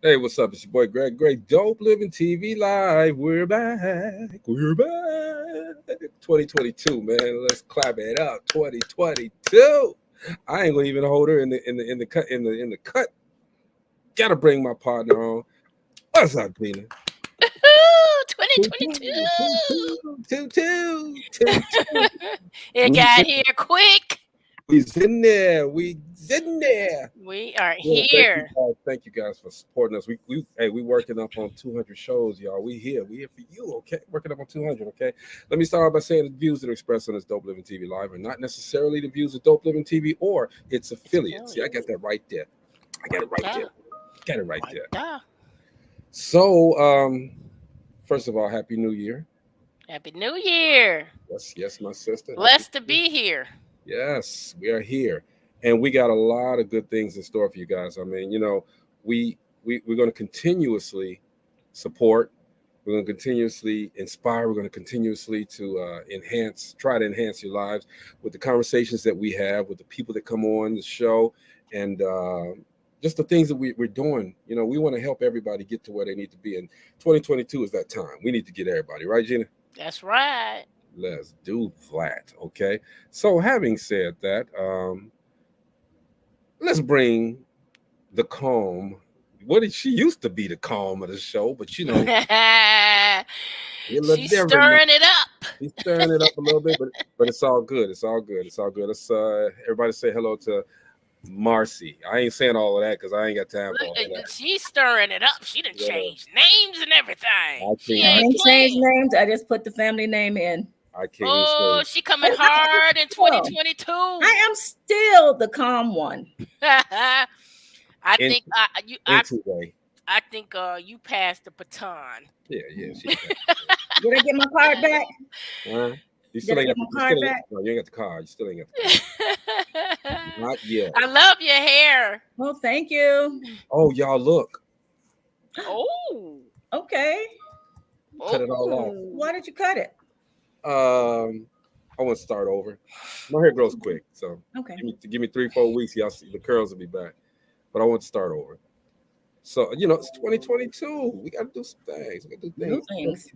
Hey, what's up? It's your boy Greg. Greg, Dope Living TV Live. We're back. We're back. 2022, man. Let's clap it up. 2022. I ain't gonna even hold her in the cut. Gotta bring my partner on. What's up, Gina? Woohoo! Two two, two 2022. two, two two, two two. It We got here quick. we's in there. We's in there. We are Yeah, thank you here. guys. Thank you guys for supporting us. We working up on 200 shows, y'all. We here. We here for you, okay? Working up on 200, okay? Let me start off by saying the views that are expressed on this Dope Living TV live are not necessarily the views of Dope Living TV or its affiliates. See, I got that right there. I got it right Duh, there. Got it right there. duh. So, first of all, Happy New Year. Happy New Year. Yes, yes, my sister. Happy Blessed to New Year. be here. Yes, we are here, and we got a lot of good things in store for you guys. I mean, we're going to continuously support. We're going to continuously inspire. We're going to continuously to try to enhance your lives with the conversations that we have with the people that come on the show, and just the things that we're doing. We want to help everybody get to where they need to be. And 2022 is that time. We need to get everybody right, Gina. That's right. Let's do that. Okay. So, having said that, let's bring the calm. What did she used to be the calm of the show, but you're a little She's different. stirring it up. He's stirring it up a little bit, but it's all good. It's all good. It's all good. Let's everybody say hello to Marcy. I ain't saying all of that because I ain't got time for all of that. She's stirring it up. She done Yeah, changed names and everything. I She can't. I ain't ain't changed playing. names. I just put the family name in. I can't even Oh, say. she coming hard in Well, 2022. I am still the calm one. I In, think into way. I think you passed the baton. Yeah, yeah. She, Did I get my card back? uh, you Did still I ain't get got. my You card still ain't. back? No, you ain't got the card. You still ain't got the card. Not yet. I love your hair. Well, thank you. Oh, y'all look. Oh, Okay. Cut it all off. Why did you cut it? I want to start over. My hair grows quick, so Okay. give me 3-4 weeks. Y'all see the curls will be back. But I want to start over. So it's 2022. We got to do some things. We got to do New things. things.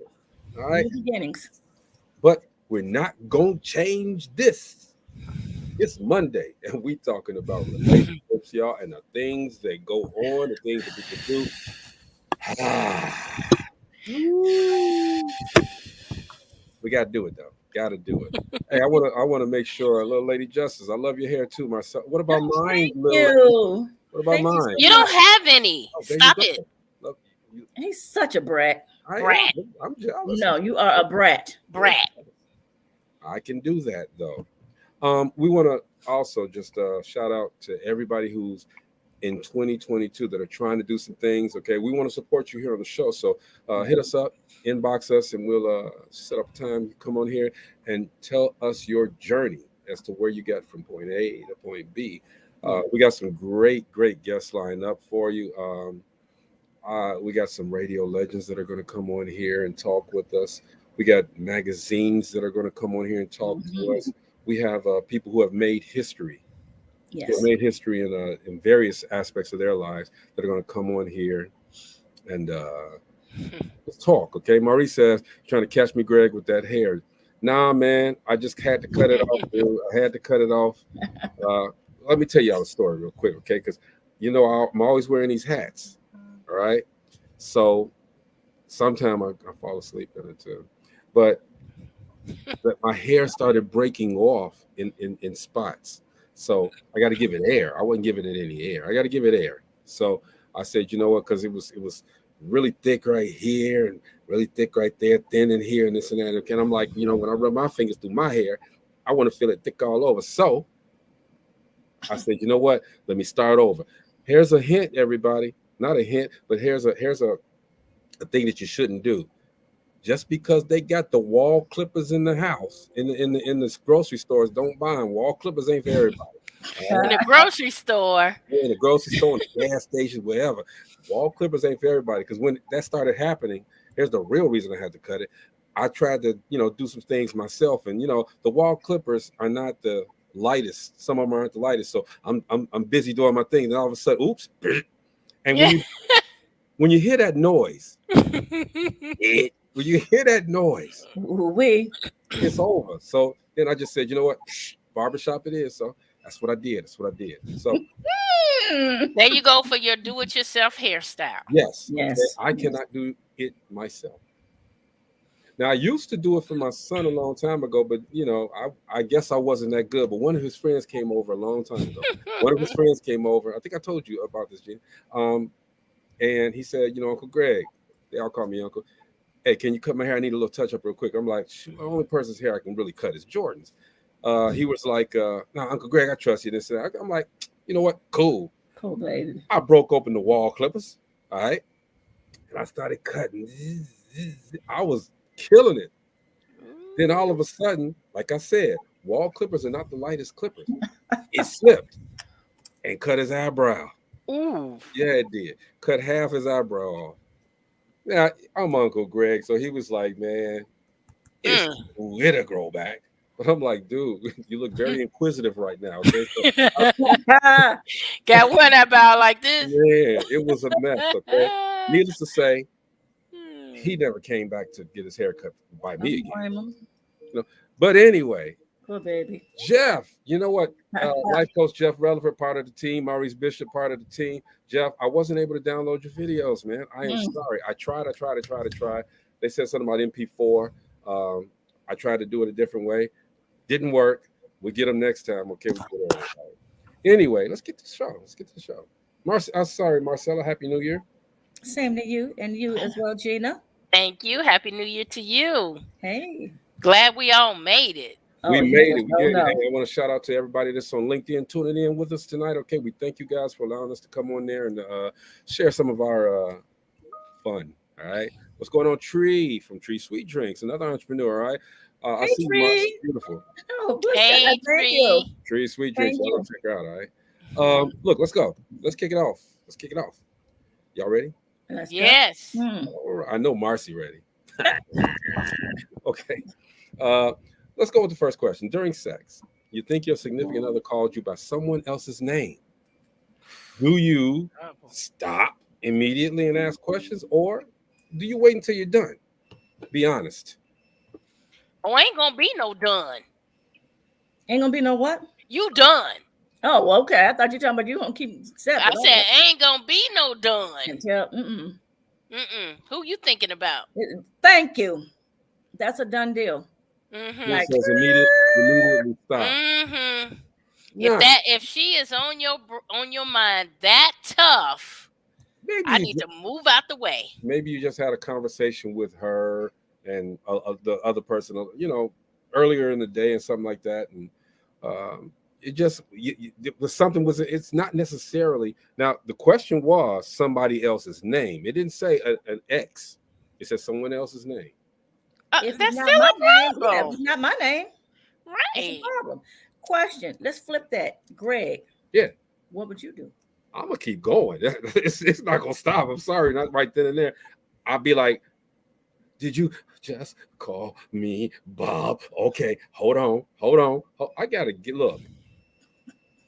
All right, New beginnings. but we're not gonna change this. It's Monday, and we talking about relationships, y'all, and the things that go on, the things that people do. We gotta do it though. Gotta do it. Hey, I wanna make sure, little lady Justice. I love your hair too, myself. What about mine, Thank little lady? you. What about Thank you mine? so you much. don't have any. Oh, there you Stop go. it, Look, you, He's such a brat. I brat, am. I'm jealous. No, you are a brat. brat. I can do that though. We want to also just shout out to everybody who's in 2022 that are trying to do some things. Okay, we want to support you here on the show, so hit us up, inbox us, and we'll set up a time. You come on here and tell us your journey as to where you got from point A to point B. We got some great guests lined up for you. We got some radio legends that are going to come on here and talk with us. We got magazines that are going to come on here and talk to us. We have people who have made history. Who have Yes. made history in various aspects of their lives that are going to come on here and let's talk. Okay, Maurice says trying to catch me, Greg, with that hair. Nah, man, I just had to cut it off, dude. I had to cut it off. Uh, Let me tell y'all a story real quick, okay? Because I'm always wearing these hats. All right. So sometimes I fall asleep in it too. But my hair started breaking off in spots. So I got to give it air. I wasn't giving it any air. I got to give it air. So I said, you know what? Because it was really thick right here and really thick right there, thin in here and this and that. And I'm like, when I rub my fingers through my hair, I want to feel it thick all over. So I said, you know what? Let me start over. Here's a hint, everybody. Not a hint, but here's a thing that you shouldn't do. Just because they got the wall clippers in the house, in the grocery stores, don't buy them. Wall clippers ain't for everybody. All In right? the grocery store. In the grocery store, in the gas station, wherever. Wall clippers ain't for everybody. Because when that started happening, here's the real reason I had to cut it. I tried to, do some things myself, and the wall clippers are not the lightest. Some of them aren't the lightest. So I'm busy doing my thing, and all of a sudden, oops. And when Yeah. you when you hear that noise, when you hear that noise, We. it's over. So then I just said, you know what? Barbershop it is. So that's what I did. That's what I did. So There you go for your do-it-yourself hairstyle. yes, okay, Yes. I cannot do it myself. Now I used to do it for my son a long time ago, but I guess I wasn't that good. But one of his friends came over a long time ago. One of his friends came over. I think I told you about this, Gene. And he said, Uncle Greg, they all call me Uncle. Hey, can you cut my hair? I need a little touch up real quick. I'm like, shoot, the only person's hair I can really cut is Jordan's. He was like, no, Uncle Greg, I trust you. This and that. I'm like, you know what? Cool. Cool, baby. I broke open the wall clippers. All right. And I started cutting. I was killing it. Then all of a sudden, like I said, wall clippers are not the lightest clippers. It slipped and cut his eyebrow. Ooh. Yeah, it did. Cut half his eyebrow off. Now, I'm Uncle Greg, so he was like, man, it'll grow back. But I'm like, dude, you look very inquisitive right now. Okay? So, Got one about like this. yeah, it was a mess. Okay. Needless to say, he never came back to get his hair cut by me again. But anyway, poor baby. Jeff, you know what? Life coach Jeff Relevant, part of the team. Maurice Bishop, part of the team. Jeff, I wasn't able to download your videos, man. I am sorry. I tried. They said something about MP4. I tried to do it a different way. Didn't work. We'll get them next time. Okay. Anyway, let's get to the show. I'm sorry, Marcella. Happy New Year. Same to you, and you as well, Gina. Thank you. Happy New Year to you. Hey. Glad we all made it. We made it. We did. No. Hey, I want to shout out to everybody that's on LinkedIn tuning in with us tonight. Okay, we thank you guys for allowing us to come on there and share some of our fun. All right. What's going on, Tree from Tree Sweet Drinks, another entrepreneur. All right. Hey, I see Tree. Beautiful. Oh, hey, Tree. Tree Sweet Drinks. I'll check her out. All right. Look, let's go. Let's kick it off. Y'all ready? Yes. I know Marcy ready. Okay. Let's go with the first question. During sex, you think your significant other called you by someone else's name. Do you stop immediately and ask questions, or do you wait until you're done? Be honest. Oh, ain't gonna be no done. Ain't gonna be no what? You done. Oh, okay. I thought you were talking about you gonna keep separate. I said ain't gonna be no done. Until, Who you thinking about? Thank you. That's a done deal. Like, says immediately stop. If she is on your mind that tough, maybe I need to move out the way. Maybe you just had a conversation with her and the other person, earlier in the day and something like that, and it just it's not necessarily. Now the question was somebody else's name. It didn't say an ex. It said someone else's name. If that's it's still not a my problem. name, it's not my name. Right. It's a problem. Question. Let's flip that. Greg. Yeah. What would you do? I'm gonna keep going. It's not gonna stop. I'm sorry, not right then and there. I'll be like, did you just call me Bob? Okay, hold on. I gotta look.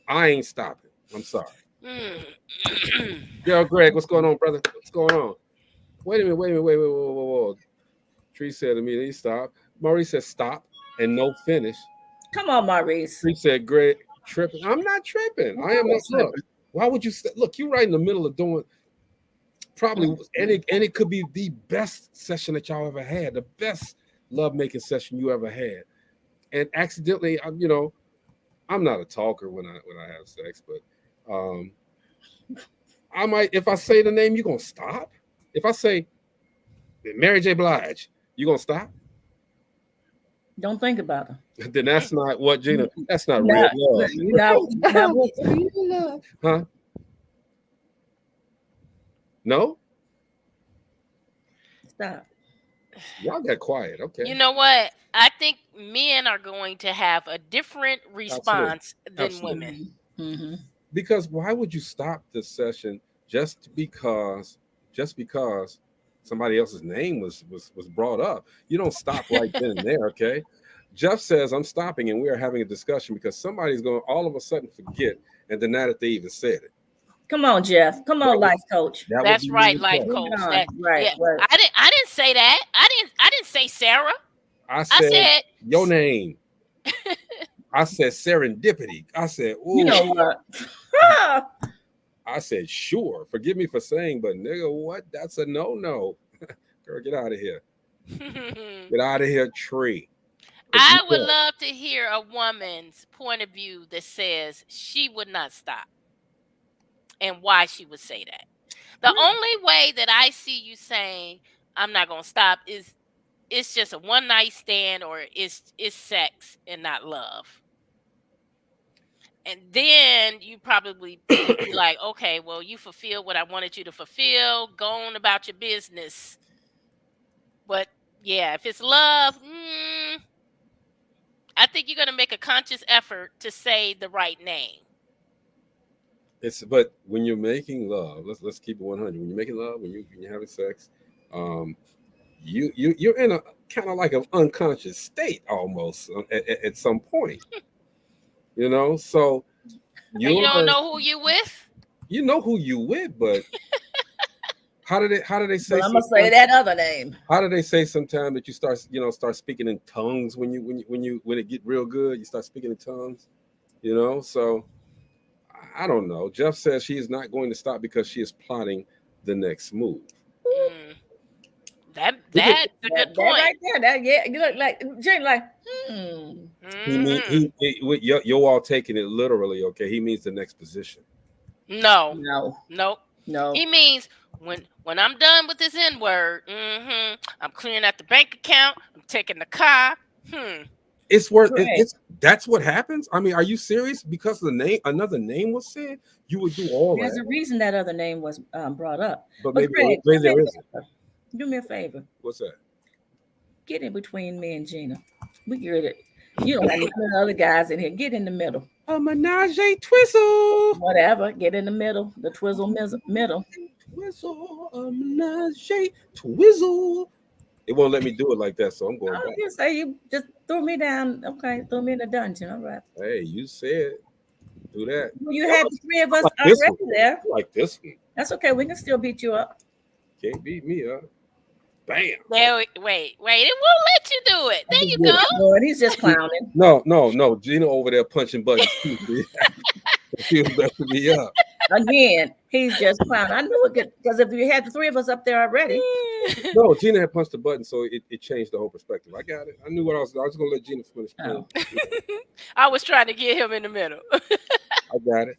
I ain't stopping. I'm sorry. Yo, Greg, what's going on, brother? What's going on? Wait a minute. Whoa. Tree said immediately stop. Maurice said stop and no finish. Come on, Maurice. Tree said, Greg, tripping. I'm not tripping. I am not tripping. Why would you look? You're right in the middle of doing probably, and it could be the best session that y'all ever had, the best lovemaking session you ever had, and accidentally, I'm not a talker when I have sex, but I might, if I say the name, you gonna stop. If I say Mary J. Blige, you gonna stop? Don't think about her. Then that's not what, Gina. That's not real love. Huh? No? Stop. Y'all got quiet. Okay. You know what? I think men are going to have a different response than women. Mm-hmm. Because why would you stop the session just because somebody else's name was brought up? You don't stop right then and there, okay? Jeff says, I'm stopping and we are having a discussion because somebody's going to all of a sudden forget and deny that they even said it. Come on, Jeff. Come on, life coach. That would That's be right, me. life coach. That Right, yeah. right. I didn't say that. I didn't say Sarah. I I said said your name. I said serendipity. I said, You ooh. know what? I said, sure. Forgive me for saying, but nigga, what? That's a no. Girl, get out of here. Get out of here, tree. But you I would know, love to hear a woman's point of view that says she would not stop and why she would say that. The only way that I see you saying I'm not gonna stop is it's just a one night stand or it's sex and not love. And then you probably would be like, okay, well, you fulfilled what I wanted you to fulfill. Go on about your business. But yeah, if it's love, I think you're gonna make a conscious effort to say the right name. but when you're making love, let's keep it 100. When you're making love, when you're having sex, um, you're in a kind of like an unconscious state almost at some point, you know. So And you you're don't know who you with. you know who you with, but how did they say Well, I'm gonna say sometimes? that other name. How do they say sometimes that you start speaking in tongues when it get real good, you start speaking in tongues, you know? So I don't know. Jeff says she is not going to stop because she is plotting the next move. Mm, Look at that's a good That point. right there. That yeah. You look like Jane. Like he mean Hmm. with you're all taking it literally, okay? He means the next position. No, no, nope. no. He means when I'm done with this N word, I'm clearing out the bank account. I'm taking the car. It's worth it, Right. it's that's what happens. I mean, are you serious? Because the name another name was said, you would do all There's that. a reason that other name was brought up. But But Greg, maybe there isn't. do me a favor. What's that? Get in between me and Gina. We get it. You don't have any other guys in here. Get in the middle. A menage a twizzle. Whatever. Get in the middle. The twizzle middle. Twizzle, a menage a twizzle. It won't let me do it like that, so I'm going I back. just say you just threw me down. Okay, throw me in the dungeon. All right. Hey, you said do that. Well, you had the three of us Like this already one. there. I like this one. That's okay. We can still beat you up. Can't beat me up. Bam. There, wait, it won't let you do it. There you go. Lord, he's just clowning. No. Gina over there punching buttons too. She was messing me up. Again, he's just clowning. I knew it because if you had the three of us up there already, No, Gina had punched the button, so it changed the whole perspective. I got it. I knew what I was gonna let Gina finish playing. I was trying to get him in the middle. I got it.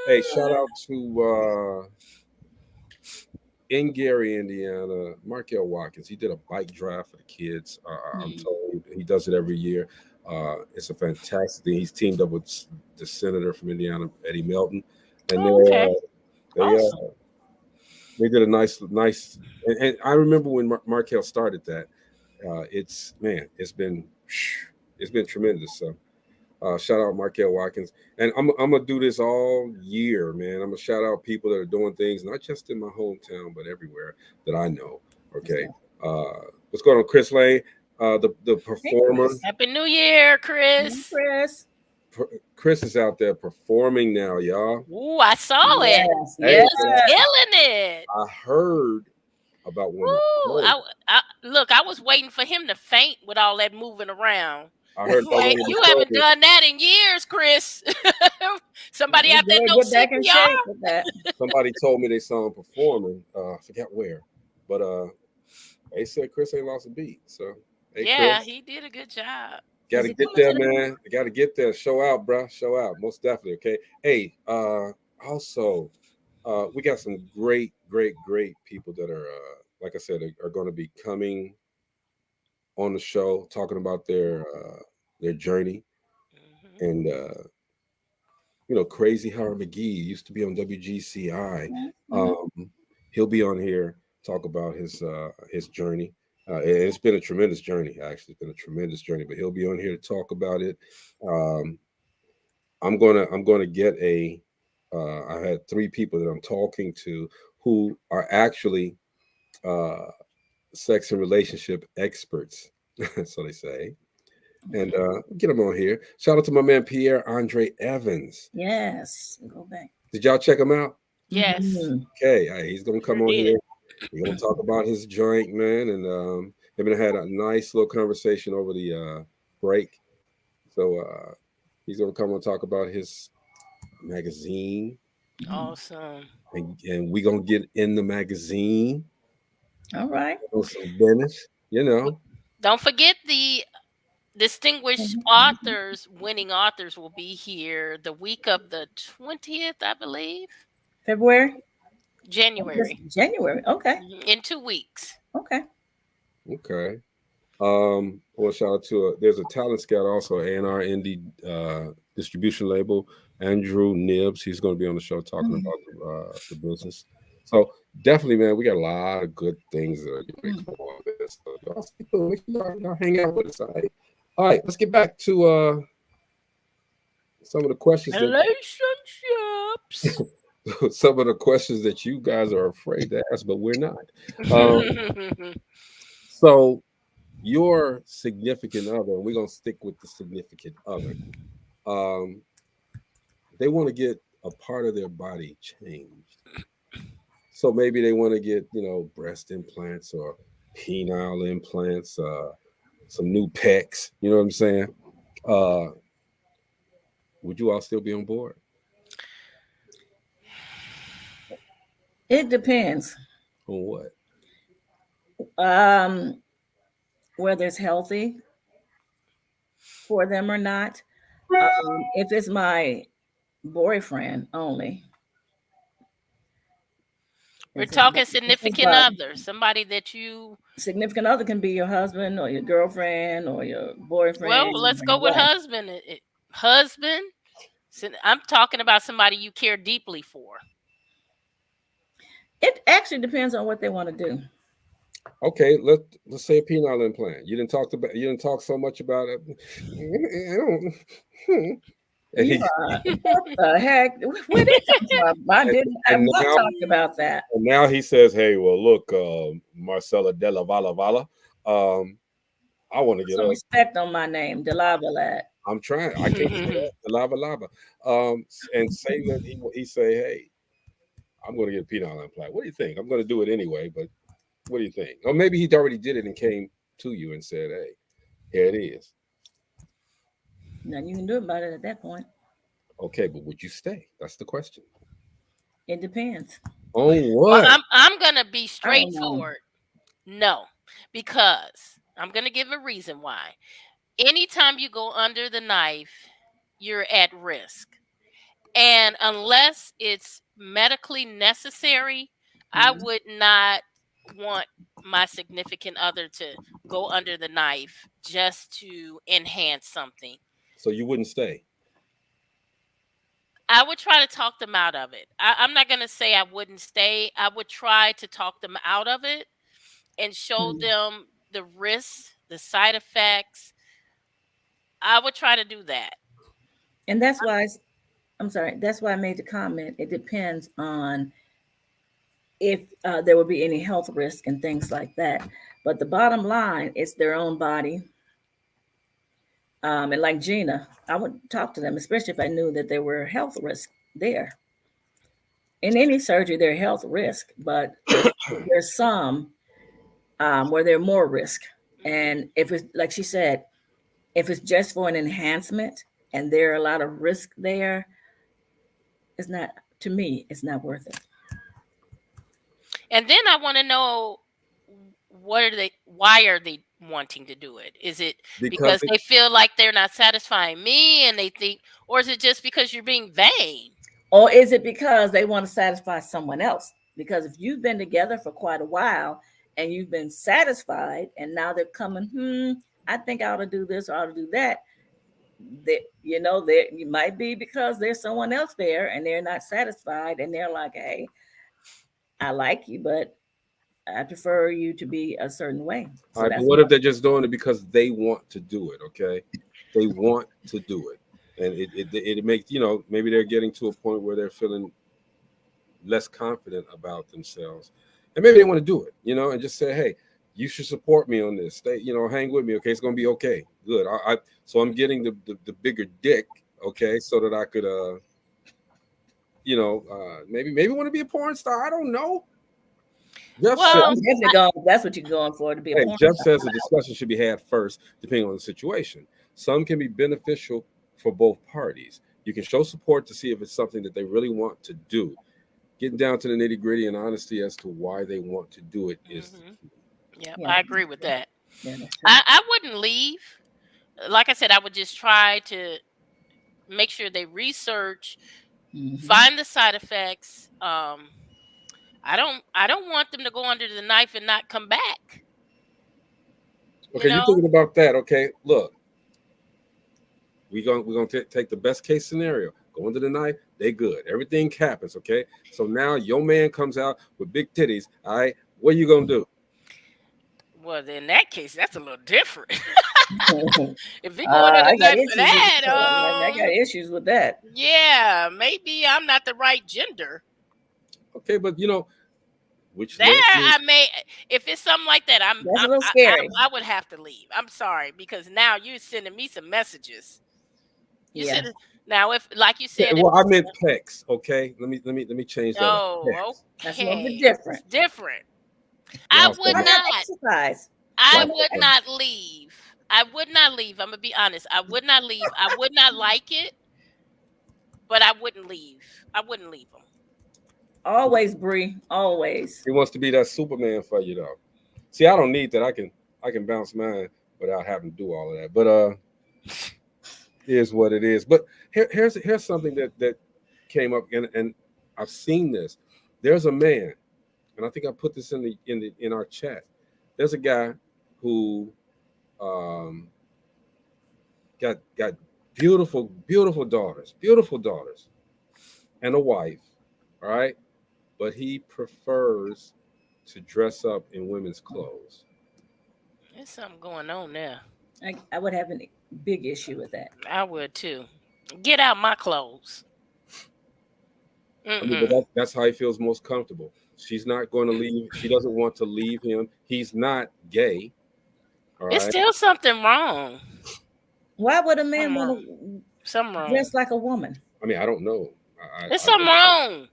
Hey, shout out to in Gary, Indiana, Markel Watkins. He did a bike drive for the kids. I'm told he does it every year. It's a fantastic thing. He's teamed up with the senator from Indiana, Eddie Melton, and they did a nice. And I remember when Markel started that. It's been tremendous. So. Shout out Markel Watkins, and I'm gonna do this all year, man. I'm gonna shout out people that are doing things not just in my hometown, but everywhere that I know. Okay, what's going on, Chris Lane, the performer? Happy New Year, Chris. Chris is out there performing now, y'all. Ooh, I saw it. Yes. Killing it. I heard about one. Ooh, look, I was waiting for him to faint with all that moving around. I heard you haven't done that in years, Chris. Somebody out there knows CPR. Somebody told me they saw him performing. I forgot where, but they said Chris ain't lost a beat. So hey, yeah, Chris, he did a good job. Got to get there, man. Got to get there. Show out, bro. Show out, most definitely. Okay. Hey, also, we got some great people that are, like I said, are going to be coming on the show, talking about their journey, and Crazy Howard McGee used to be on WGCI. He'll be on here talk about his journey. And it's been a tremendous journey. Actually, it's been a tremendous journey. But he'll be on here to talk about it. I'm gonna get I had 3 people that I'm talking to who are actually sex and relationship experts, so they say. And get him on here. Shout out to my man Pierre Andre Evans. Yes, go back. Did y'all check him out? Yes, Mhm. Okay, he's gonna come sure on did. here. We're gonna talk about his joint, man, and him and I had a nice little conversation over the break. So he's gonna come and talk about his magazine, Awesome. and we're gonna get in the magazine All right. on some business, you know. Don't forget the distinguished Mhm. authors, winning authors will be here the week of the 20th, I believe, February? Just January, January. Okay. in 2 weeks. Okay. Okay. Well, shout out to there's a talent scout also, A&R Indie distribution label, Andrew Nibbs. He's going to be on the show talking Mhm. about the business. So definitely, man, we got a lot of good things that are going to Mhm. come on this. So y'all stay tuned. Make sure y'all hang out with us. All right, let's get back to some of the questions that Relationships. some of the questions that you guys are afraid to ask, but we're not. Um, so your significant other, and we're gonna stick with the significant other. Um, they want to get a part of their body changed. So maybe they want to get, breast implants or penile implants, some new pecs. You know what I'm saying? Uh, would you all still be on board? It depends. On what? Um, whether it's healthy for them or not. If it's my boyfriend only, We're if it's, talking if it's significant my other, somebody that you. significant other can be your husband or your girlfriend or your boyfriend Well, let's or go your with wife. husband. Husband. I'm talking about somebody you care deeply for. It actually depends on what they want to do. Okay, let's say a penile implant. You didn't talk so much about it. I don't. And You he are what the heck? Where did it come from? I and, didn't. I've and not now talked about that. and now he says, "Hey, well, look, Marcella Della Vala Vala, um, I want to Put get some up. respect on my name, Delavalad. I'm trying. I can't say that. The lava lava. And say that he say, hey, I'm going to get a penile implant. What do you think? I'm going to do it anyway, but what do you think? Or maybe he already did it and came to you and said, hey, here it is. Nothing you can do about it at that point. Okay, but would you stay? That's the question. It depends. On Well, what? I'm gonna be I don't know. straightforward. No, because I'm gonna give a reason why. Anytime you go under the knife, you're at risk. And unless it's medically necessary, I Mhm. would not want my significant other to go under the knife just to enhance something. So you wouldn't stay. I would try to talk them out of it. I'm not going to say I wouldn't stay. I would try to talk them out of it and show Mhm. them the risks, the side effects. I would try to do that. And that's why I'm sorry. That's why I made the comment. It depends on if there will be any health risk and things like that. But the bottom line, it's their own body. And like Gina, I would talk to them, especially if I knew that there were health risks there. In any surgery, there are health risk, but there's some where there are more risk. Mhm. And if it's like she said, if it's just for an enhancement and there are a lot of risk there, it's not, to me, it's not worth it. And then I want to know, what are they, why are they wanting to do it? Is it Because because they feel like they're not satisfying me and they think, or is it just because you're being vain? Or is it because they want to satisfy someone else? Because if you've been together for quite a while and you've been satisfied and now they're coming, I think I ought to do this or I ought to do that. That that you might be because there's someone else there and they're not satisfied and they're like, hey, I like you, but I prefer you to be a certain way. all So right, but that's what why. if they're just doing it because they want to do it? Okay, they want to do it, and it makes maybe they're getting to a point where they're feeling less confident about themselves, and maybe they want to do it, and just say, "Hey, you should support me on this. Stay, hang with me. Okay, it's gonna be okay. Good. So I'm getting the bigger dick. Okay, so that I could maybe want to be a porn star. I don't know. Jeff So said, Well, I'm definitely going. That's what you're going for, to be a hey, porn Jeff star. says the discussion should be had first, depending on the situation. Some can be beneficial for both parties. You can show support to see if it's something that they really want to do. Getting down to the nitty gritty and honesty as to why they want to do it is the key. yeah, Yeah, I agree with that. yeah, that's true. I wouldn't leave. Like I said, I would just try to make sure they research, find the side effects. I don't want them to go under the knife and not come back. You Okay, you're know? thinking about that. Okay, look, we're gonna take the best case scenario. Go under the knife, they good. Everything happens. Okay, so now your man comes out with big titties. All right, what are you gonna do? Well, in that case, that's a little different. Mhm. If we go under the I got knife for issues with that, that. I got issues with that. yeah, maybe I'm not the right gender. Okay, but which There, led me. I may. If it's something like that, That's a little scary. I would have to leave. I'm sorry, because now you're sending me some messages. You Yeah. said now, if like you Okay, said, if well, I it's, meant pecs. Okay, let me change that up. oh, Pecs. That's a little bit okay, different. it's different. I Y'all would Why funny. not not. exercise? I Why Y'all not? would funny. not leave. I would not leave. I'm gonna be honest. I would not leave. I would not like it, but I wouldn't leave. I wouldn't leave them. Always, Bree. Always. He wants to be that Superman for you, though. See, I don't need that. I can bounce mine without having to do all of that. But here's what it is. But here's something that came up, and I've seen this. There's a man, and I think I put this in our chat. There's a guy who um, got beautiful daughters, and a wife. All right, but he prefers to dress up in women's clothes. There's something going on there. I would have a big issue with that. I would too. Get out my clothes. I mean, but Mm-mm. that's how he feels most comfortable. She's not going to leave. She doesn't want to leave him. He's not gay. All It's right. still something wrong. Why would a man Something want wrong. to Something wrong. dress like a woman? I mean, I don't know. There's I something don't. wrong.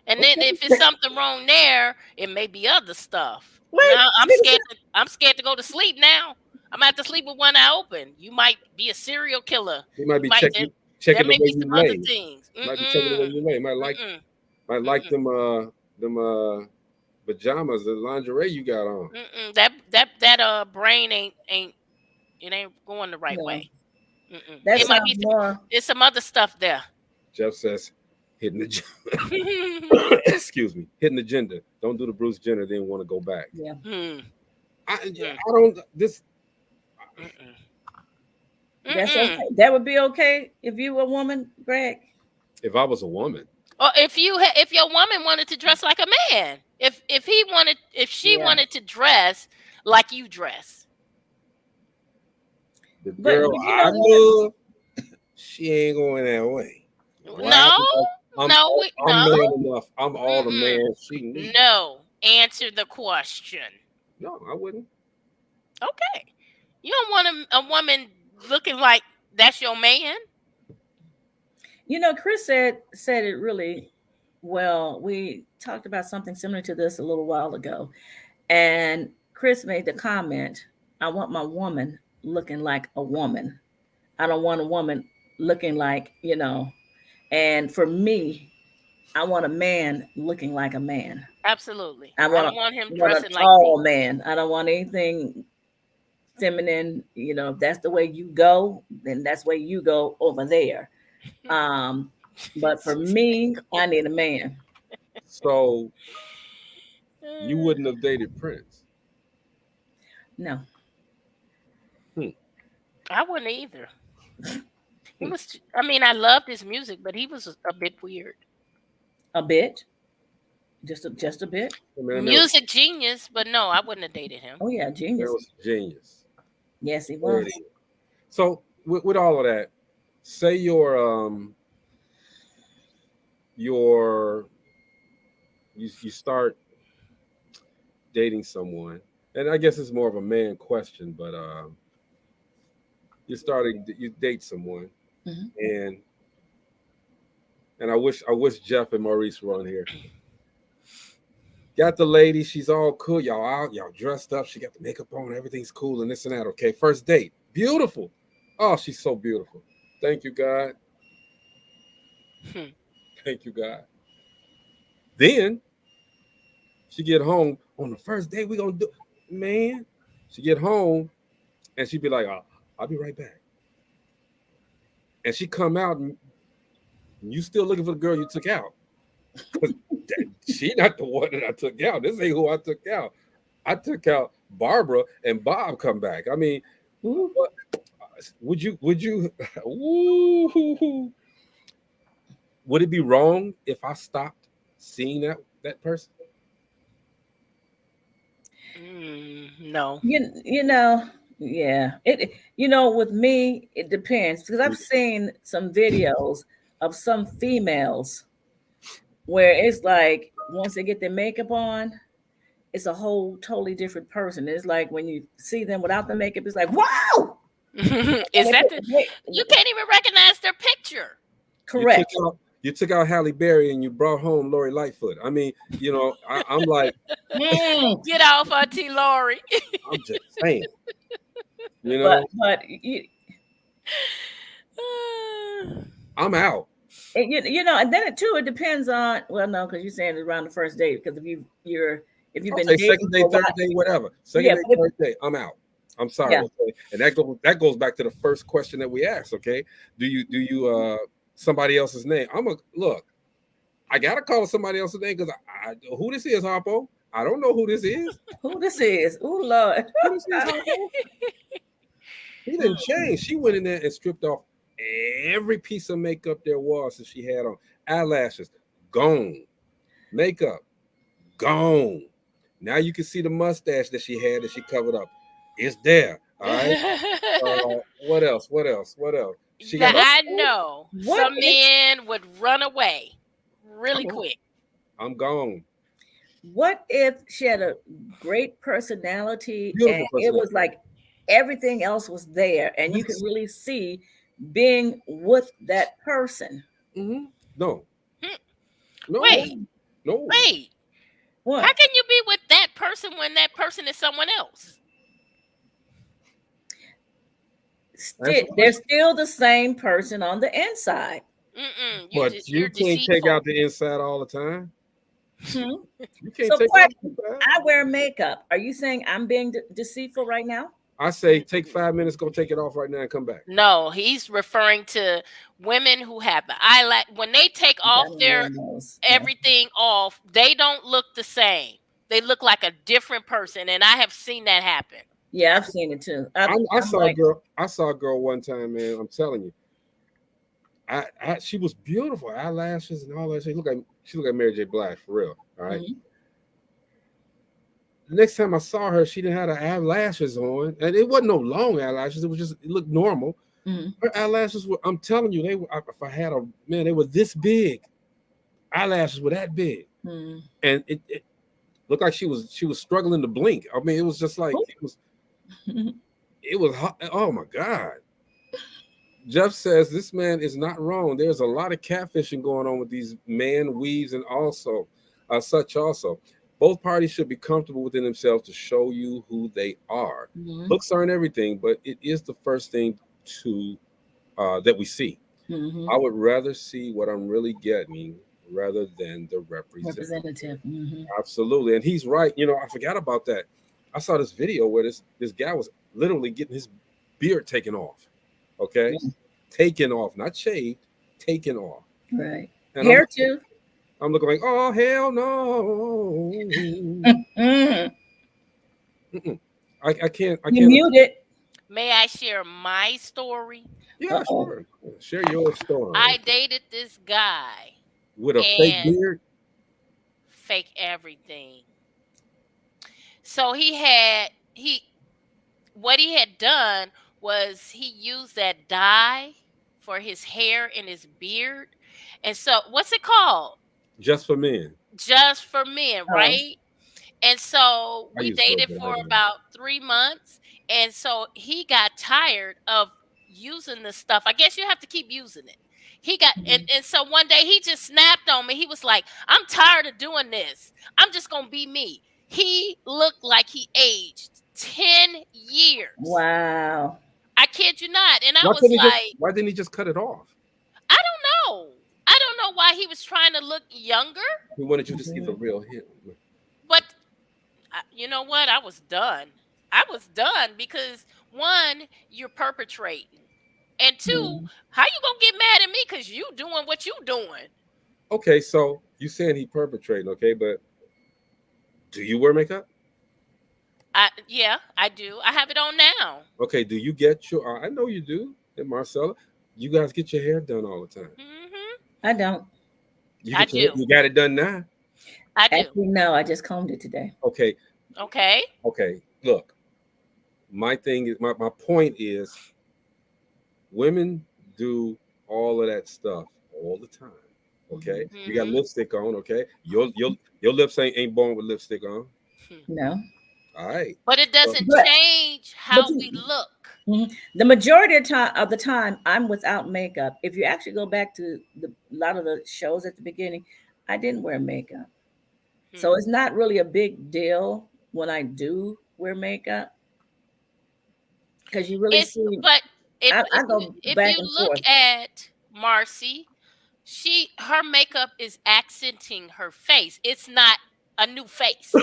And then Okay. if it's something wrong there, it may be other stuff. Wait, Now I'm wait. scared. I'm scared to go to sleep now. I'm gonna have to sleep with one eye open. You might be a serial killer. He might You be might. There checking the may way be you some other lay. things. Might be checking the way you lay. Mm-mm. Might like Mm-mm. them pajamas, the lingerie you got on. Mm-mm. That brain ain't it ain't going the right No, way. Mm-mm. that It might sounds be more. there's some other stuff there. Jeff says, hitting the Hmm. excuse me, hitting the gender. Don't do the Bruce Jenner. Then want to go back. Yeah. I don't. This Mm-mm. That's Mm-mm. okay. That would be okay if you were a woman, Greg. if I was a woman. Or if your woman wanted to dress like a man, if she Yeah. wanted to dress like you dress. The But girl you I know what? love, she ain't going that way. Why? No, Because I'm no, man enough. I'm all the mm-mm. man she needs. No. Answer the question. No, I wouldn't. Okay. You don't want a woman looking like that's your man. You know, Chris said it really well. We talked about something similar to this a little while ago, and Chris made the comment, "I want my woman looking like a woman. I don't want a woman looking like And for me, I want a man looking like a man. Absolutely. I I want don't want him want a dressing like me. tall man. I don't want anything feminine. If that's the way you go, then that's where you go over there. But for me, I need a man. So you wouldn't have dated Prince. No, I wouldn't either. He was. I mean, I loved his music, but he was a bit weird. a bit, just a bit. I mean, Music genius, but no, I wouldn't have dated him. Oh yeah, that genius. was genius. Yes, he There was. it is. So with all of that, say your you start dating someone, and I guess it's more of a man question, but you date someone, Mhm. and And I wish Jeff and Maurice were on here. Got the lady, she's all cool. Y'all out, y'all dressed up. She got the makeup on, everything's cool and this and that. Okay, first date. Beautiful. Oh, she's so beautiful. Thank you, God. Thank you, God. Then she get home on the first day. We gonna do, man. She get home and she be like, I'll be right back. And she come out and you still looking for the girl you took out. She not the one that I took out. This ain't who I took out. I took out Barbara and Bob come back. I mean, what, would you ooh, would it be wrong if I stopped seeing that person? No. You know, yeah. With me, it depends because I've seen some videos of some females where it's like once they get their makeup on, it's a whole totally different person. It's like when you see them without the makeup, it's like, wow. Is that you can't even recognize their picture. Correct. You took out Halle Berry and you brought home Lori Lightfoot. I mean, I'm like, get off Auntie Lori. I'm just saying. But I'm out. And then it depends on. Well, no, because you're saying around the first date. Because if you've been dating second day, third day, whatever, second day, third day, I'm out. I'm sorry, okay? And that goes back to the first question that we asked. Okay, do you somebody else's name? Look. I gotta call somebody else's name because who this is, Harpo? I don't know who this is. Who this is? Oh Lord, who this is, Harpo? He didn't change. She went in there and stripped off every piece of makeup there was that she had on. Eyelashes gone, makeup gone. Now you can see the mustache that she had that she covered up. It's there. All right. What else? I know some men would run away really quick. I'm gone. What if she had a great personality Beautiful and it was like everything else was there and you could really see being with that person? Mm-hmm. No. Wait. What? How can you be with that person when that person is someone else? They're still the same person on the inside. But you can't take out the inside all the time. You can't so take out the inside. I wear makeup. Are you saying I'm being deceitful right now? I say take 5 minutes, go take it off right now and come back. No, he's referring to women who have the eyelash. When they take off their everything off, they don't look the same. They look like a different person, and I have seen that happen. Yeah, I've seen it too. I saw a girl one time, man. I'm telling you. She was beautiful, eyelashes and all that. She looked like Mary J. Blige for real. All right. Mm-hmm. The next time I saw her, she didn't have her eyelashes on, and it wasn't no long eyelashes. It looked normal. Mm-hmm. Her eyelashes were. I'm telling you, if I had they were this big. Eyelashes were that big, and it looked like she was struggling to blink. I mean, it was just like it was hot. Oh my God. Jeff says this man is not wrong. There's a lot of catfishing going on with these man weaves and also such also. Both parties should be comfortable within themselves to show you who they are. Mm-hmm. Looks aren't everything, but it is the first thing that we see. Mm-hmm. I would rather see what I'm really getting rather than the representative. Mm-hmm. Absolutely. And he's right. I forgot about that. I saw this video where this guy was literally getting his beard taken off. Okay, taken off, not shaved, taken off. Right. And hair too. I'm looking like, oh hell no. I can't. You mute it. May I share my story? Yeah, sure. Share your story. I dated this guy with a fake beard. Fake everything. So what he had done was he used that dye for his hair and his beard. And so what's it called? Just for Men. Just for Men, right? And so we dated for about 3 months. And so he got tired of using the stuff. I guess you have to keep using it. He got and so one day he just snapped on me. He was like, I'm tired of doing this. I'm just gonna be me. He looked like he aged 10 years. Wow. I kid you not. And I was like, why didn't he just cut it off? I don't know. I don't know why he was trying to look younger. He wanted you to see the real him. But you know what? I was done. I was done because one, you're perpetrating. And two, how you gonna get mad at me because you doing what you doing? Okay, so you saying he perpetrating, okay, but do you wear makeup? Yeah, I do. I have it on now. Okay, do you get your? I know you do, and Marcella, you guys get your hair done all the time. I don't. I do. You got it done now. I do. Actually, no, I just combed it today. Okay. Okay. Look, my thing is my point is, women do all of that stuff all the time. Okay, you got lipstick on. Okay, your lips ain't born with lipstick on. No. All right. But it doesn't change how we look. The majority of the time, I'm without makeup. If you actually go back to a lot of the shows at the beginning, I didn't wear makeup. So it's not really a big deal when I do wear makeup. Because you really see. But I go back if you and look forth. at Marcy, her makeup is accenting her face. It's not a new face.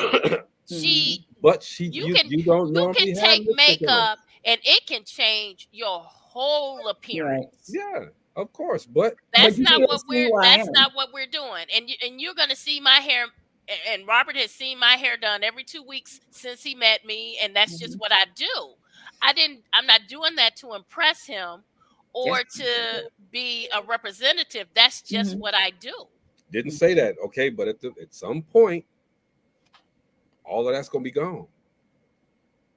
You can take makeup and it can change your whole appearance. Right. Yeah, of course, but that's not what we're doing. And you're gonna see my hair. And Robert has seen my hair done every 2 weeks since he met me, and that's just what I do. I'm not doing that to impress him or to be a representative. That's just what I do. Didn't say that, okay, but at some point, all of that's gonna be gone.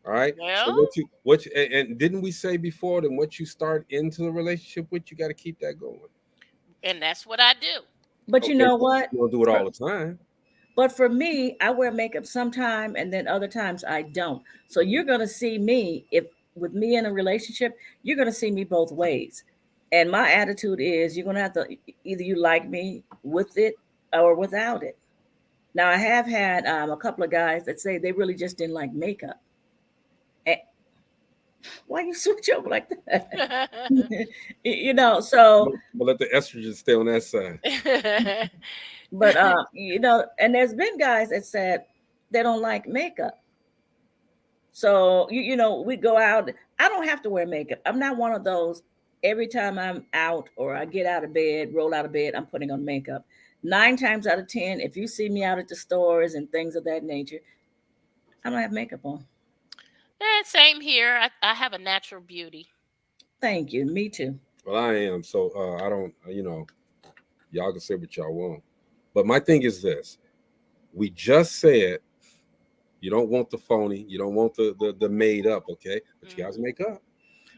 All right. Well, so and didn't we say before that once you start into the relationship with, you got to keep that going? And that's what I do. But you know what? You don't do it all the time. But for me, I wear makeup sometime and then other times I don't. So you're going to see me, if with me in a relationship, you're going to see me both ways. And my attitude is you're going to have to, either you like me with it or without it. Now, I have had a couple of guys that say they really just didn't like makeup. And why you switch over like that? So. We'll let the estrogen stay on that side. But and there's been guys that said they don't like makeup. So we go out. I don't have to wear makeup. I'm not one of those. Every time I'm out or I get out of bed, roll out of bed, I'm putting on makeup. 9 times out of 10, if you see me out at the stores and things of that nature, I don't have makeup on. Same here. I have a natural beauty. Thank you. Me too. Well, I am. So I don't. Y'all can say what y'all want. But my thing is this: we just said you don't want the phony, you don't want the made up, okay? But you guys make up.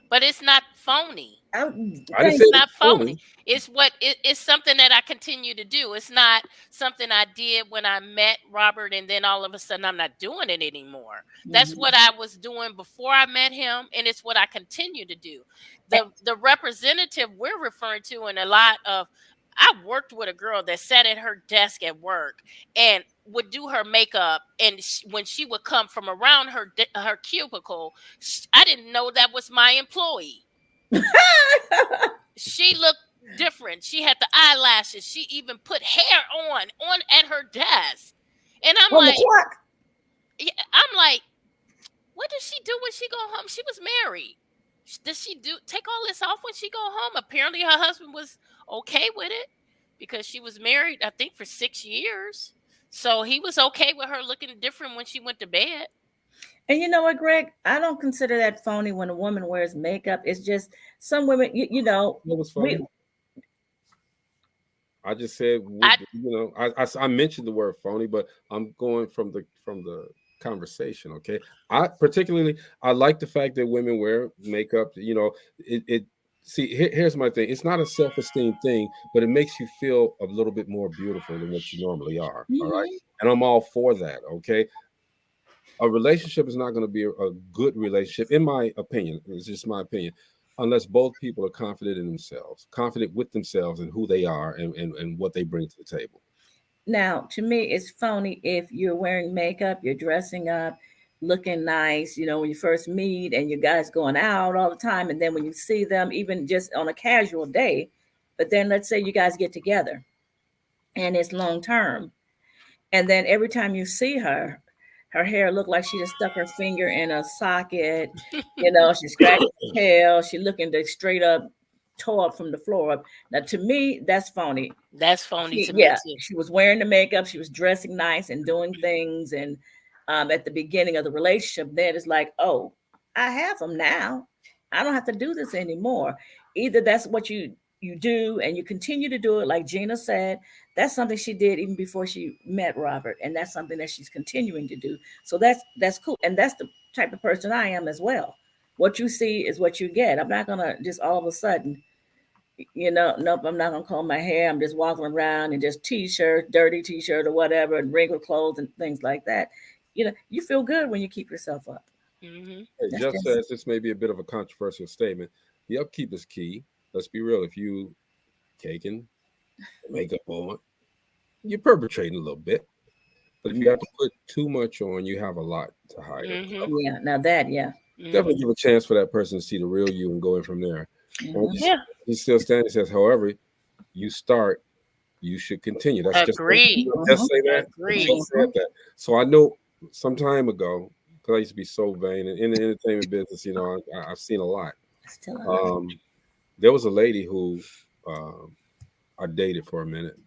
But it's not phony. It's not phony. It's something that I continue to do. It's not something I did when I met Robert and then all of a sudden I'm not doing it anymore. That's what I was doing before I met him, and it's what I continue to do. The representative we're referring to in a lot of, I worked with a girl that sat at her desk at work and would do her makeup, and when she would come from around her cubicle, I didn't know that was my employee. She looked different. She had the eyelashes. She even put hair on at her desk, and I'm like, what does she do when she go home? She was married. Does she take all this off when she go home? Apparently her husband was okay with it because she was married, I think, for 6 years. So he was okay with her looking different when she went to bed. And you know what, Greg? I don't consider that phony when a woman wears makeup. It's just some women, It was funny. I just said, I mentioned the word phony, but I'm going from the conversation. Okay, I like the fact that women wear makeup. Here's my thing. It's not a self-esteem thing, but it makes you feel a little bit more beautiful than what you normally are. All right, and I'm all for that. Okay, a relationship is not going to be a good relationship, in my opinion. It's just my opinion. unless both people are confident in themselves, confident with themselves and who they are and what they bring to the table. Now, to me, it's phony if you're wearing makeup, you're dressing up, looking nice, when you first meet and you guys going out all the time. And then when you see them, even just on a casual day, but then let's say you guys get together and it's long term. And then every time you see her, her hair look like she just stuck her finger in a socket. She scratched her tail. She looking to straight up tore up from the floor up. Now, to me, that's phony. That's phony to me Yeah, too. she was wearing the makeup. She was dressing nice and doing things. And at the beginning of the relationship, then it's like, oh, I have him now. I don't have to do this anymore. Either that's what you do and you continue to do it, like Gina said. That's something she did even before she met Robert, and that's something that she's continuing to do. So that's cool, and that's the type of person I am as well. What you see is what you get. I'm not gonna just all of a sudden, nope, I'm not gonna comb my hair. I'm just walking around in just t-shirt, dirty t-shirt or whatever, and wrinkled clothes and things like that. You feel good when you keep yourself up. Mm-hmm. Hey, Jeff says this may be a bit of a controversial statement. The upkeep is key. Let's be real. If you caking makeup on, you're perpetrating a little bit. But if you have to put too much on, you have a lot to hide. Mm-hmm. Yeah, now that, yeah. Definitely give a chance for that person to see the real you and going from there. Yeah. He's still standing. Says, however, you start, you should continue. That's Agreed. just say that. Agreed. Said that. So I know some time ago, because I used to be so vain and in the entertainment business, I've seen a lot. There was a lady who I dated for a minute,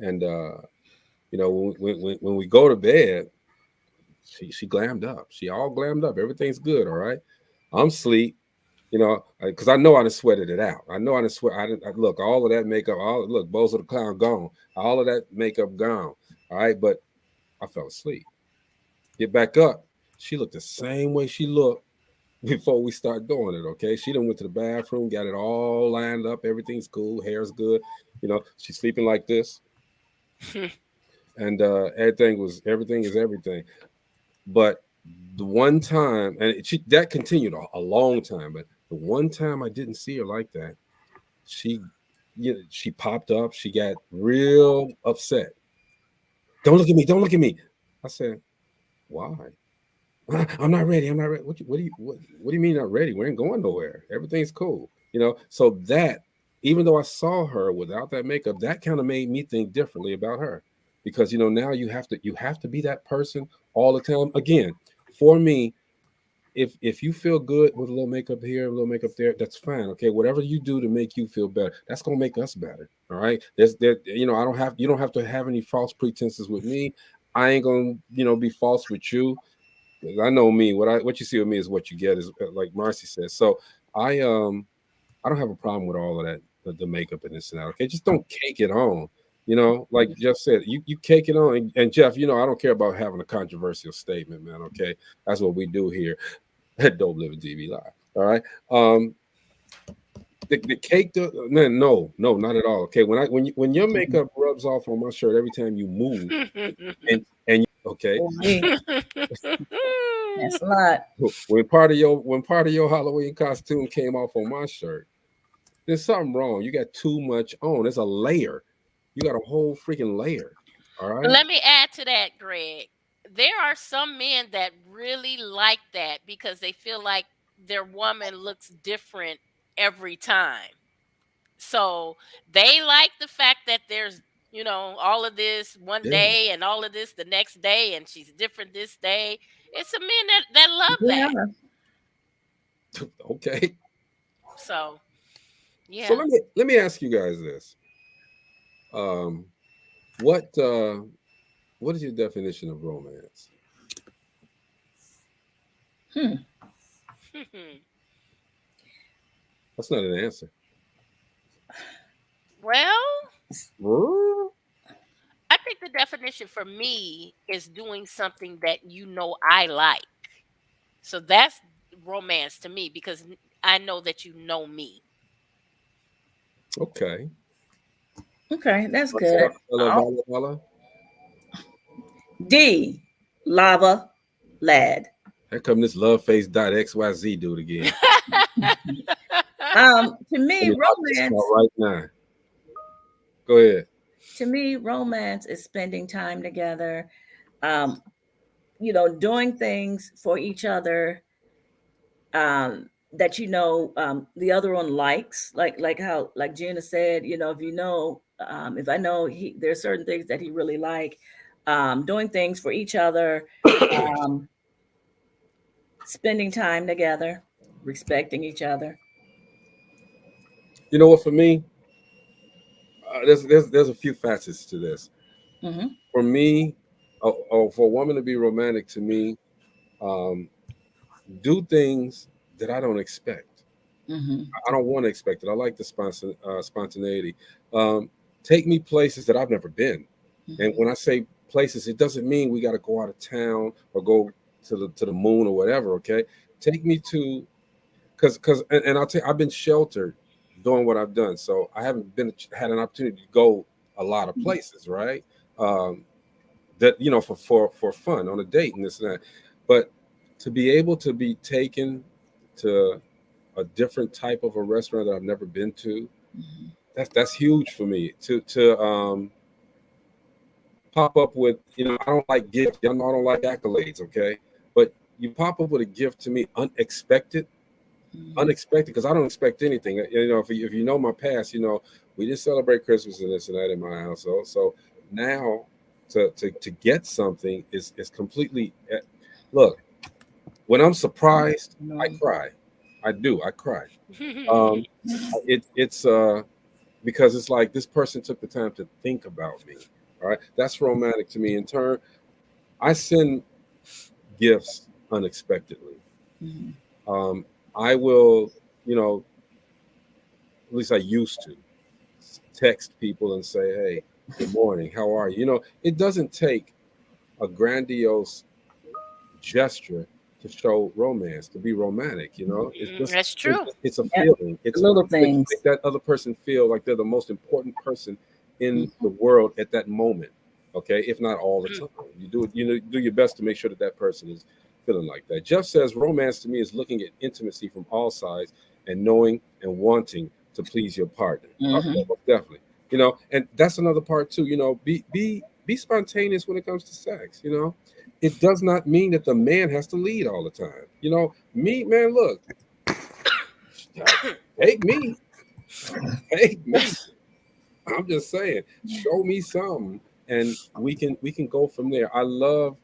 and when we go to bed, she glammed up. She all glammed up. Everything's good. All right. I'm asleep. Because I know I done sweated it out. I know I done sweat. Look, all of that makeup, Bozo the Clown gone. All of that makeup gone. All right. But I fell asleep. Get back up. She looked the same way she looked before we start doing it. Okay. She done went to the bathroom, got it all lined up. Everything's cool. Hair's good. She's sleeping like this. And everything is everything. But the one time, and that continued a long time, but the one time I didn't see her like that, she popped up. She got real upset. Don't look at me. Don't look at me. I said, why? I'm not ready. I'm not ready. What do you mean not ready? We ain't going nowhere. Everything's cool. So that, even though I saw her without that makeup, that kind of made me think differently about her. Because now you have to be that person all the time. Again, for me, if you feel good with a little makeup here, a little makeup there, that's fine. Okay, whatever you do to make you feel better, that's gonna make us better. All right. You don't have to have any false pretenses with me. I ain't gonna be false with you. I know me. What you see with me is what you get, is like Marcy says. So I don't have a problem with all of that, the makeup and this and that. Okay, just don't cake it on. Like Jeff said, you cake it on. And Jeff, I don't care about having a controversial statement, man. Okay, that's what we do here at DopelivenTV Live. All right. The cake, man, no, not at all. Okay, when your makeup rubs off on my shirt every time you move, and okay, that's a lot. When part of your Halloween costume came off on my shirt, there's something wrong. You got too much on. There's a layer. You got a whole freaking layer. All right. Let me add to that, Greg. There are some men that really like that because they feel like their woman looks different every time. So they like the fact that there's, all of this one day and all of this the next day, and she's different this day. It's some men that love that. Okay. So, yeah. So let me ask you guys this. What is your definition of romance? That's not an answer. Well, I think the definition for me is doing something that I like. So that's romance to me, because I know that you know me. Okay, that's good. D, lava lad. Here come this loveface.xyz dude again. To Let me, me knock this out romance. right now. Go ahead. To me, romance is spending time together. Um, doing things for each other, that the other one likes, like how, like Gina said, if I know there's certain things that he really like, doing things for each other, um, spending time together, respecting each other. You know what? For me, there's a few facets to this. Hmm. For me, for a woman to be romantic to me, um, do things that I don't expect. Hmm. I don't want to expect it. I like the spontaneity. Um, Take me places that I've never been. And Hmm. when I say places, it doesn't mean we got to go out of town or go to the moon or whatever. Okay, take me to because and I'll tell you, I've been sheltered doing what I've done, so I haven't been had an opportunity to go a lot of places, right? Um, that for fun on a date and this and that, but to be able to be taken to a different type of a restaurant that I've never been to, Hmm. that's huge for me. To pop up with, I don't like gifts. Y'all know I don't like accolades, okay? But you pop up with a gift to me Hmm. unexpected, because I don't expect anything. If you know my past, we didn't celebrate Christmas and this and that in my household. So now to get something is completely look. When I'm surprised, I No. cry. I do. I cry. Um, it's because it's like this person took the time to think about me. All right, that's romantic to me. In turn, I send gifts unexpectedly. Hmm. Um, I will, at least I used to text people and say, "Hey, good morning. How are you?" It doesn't take a grandiose gesture to show romance, to be romantic. It's just That's true. it's a Yep. feeling. The It's little make things. that other person feel like they're the most important person in Hmm. the world at that moment. Okay, if not all the time, you do it. Do your best to make sure that that person is feeling like that. Jeff says romance to me is looking at intimacy from all sides and knowing and wanting to please your partner. Oh, yeah, Hmm. most definitely. And that's another part too. Be spontaneous when it comes to sex. It does not mean that the man has to lead all the time. Me, man, look, take me, take me. I'm just saying, show me something, and we can go from there. I love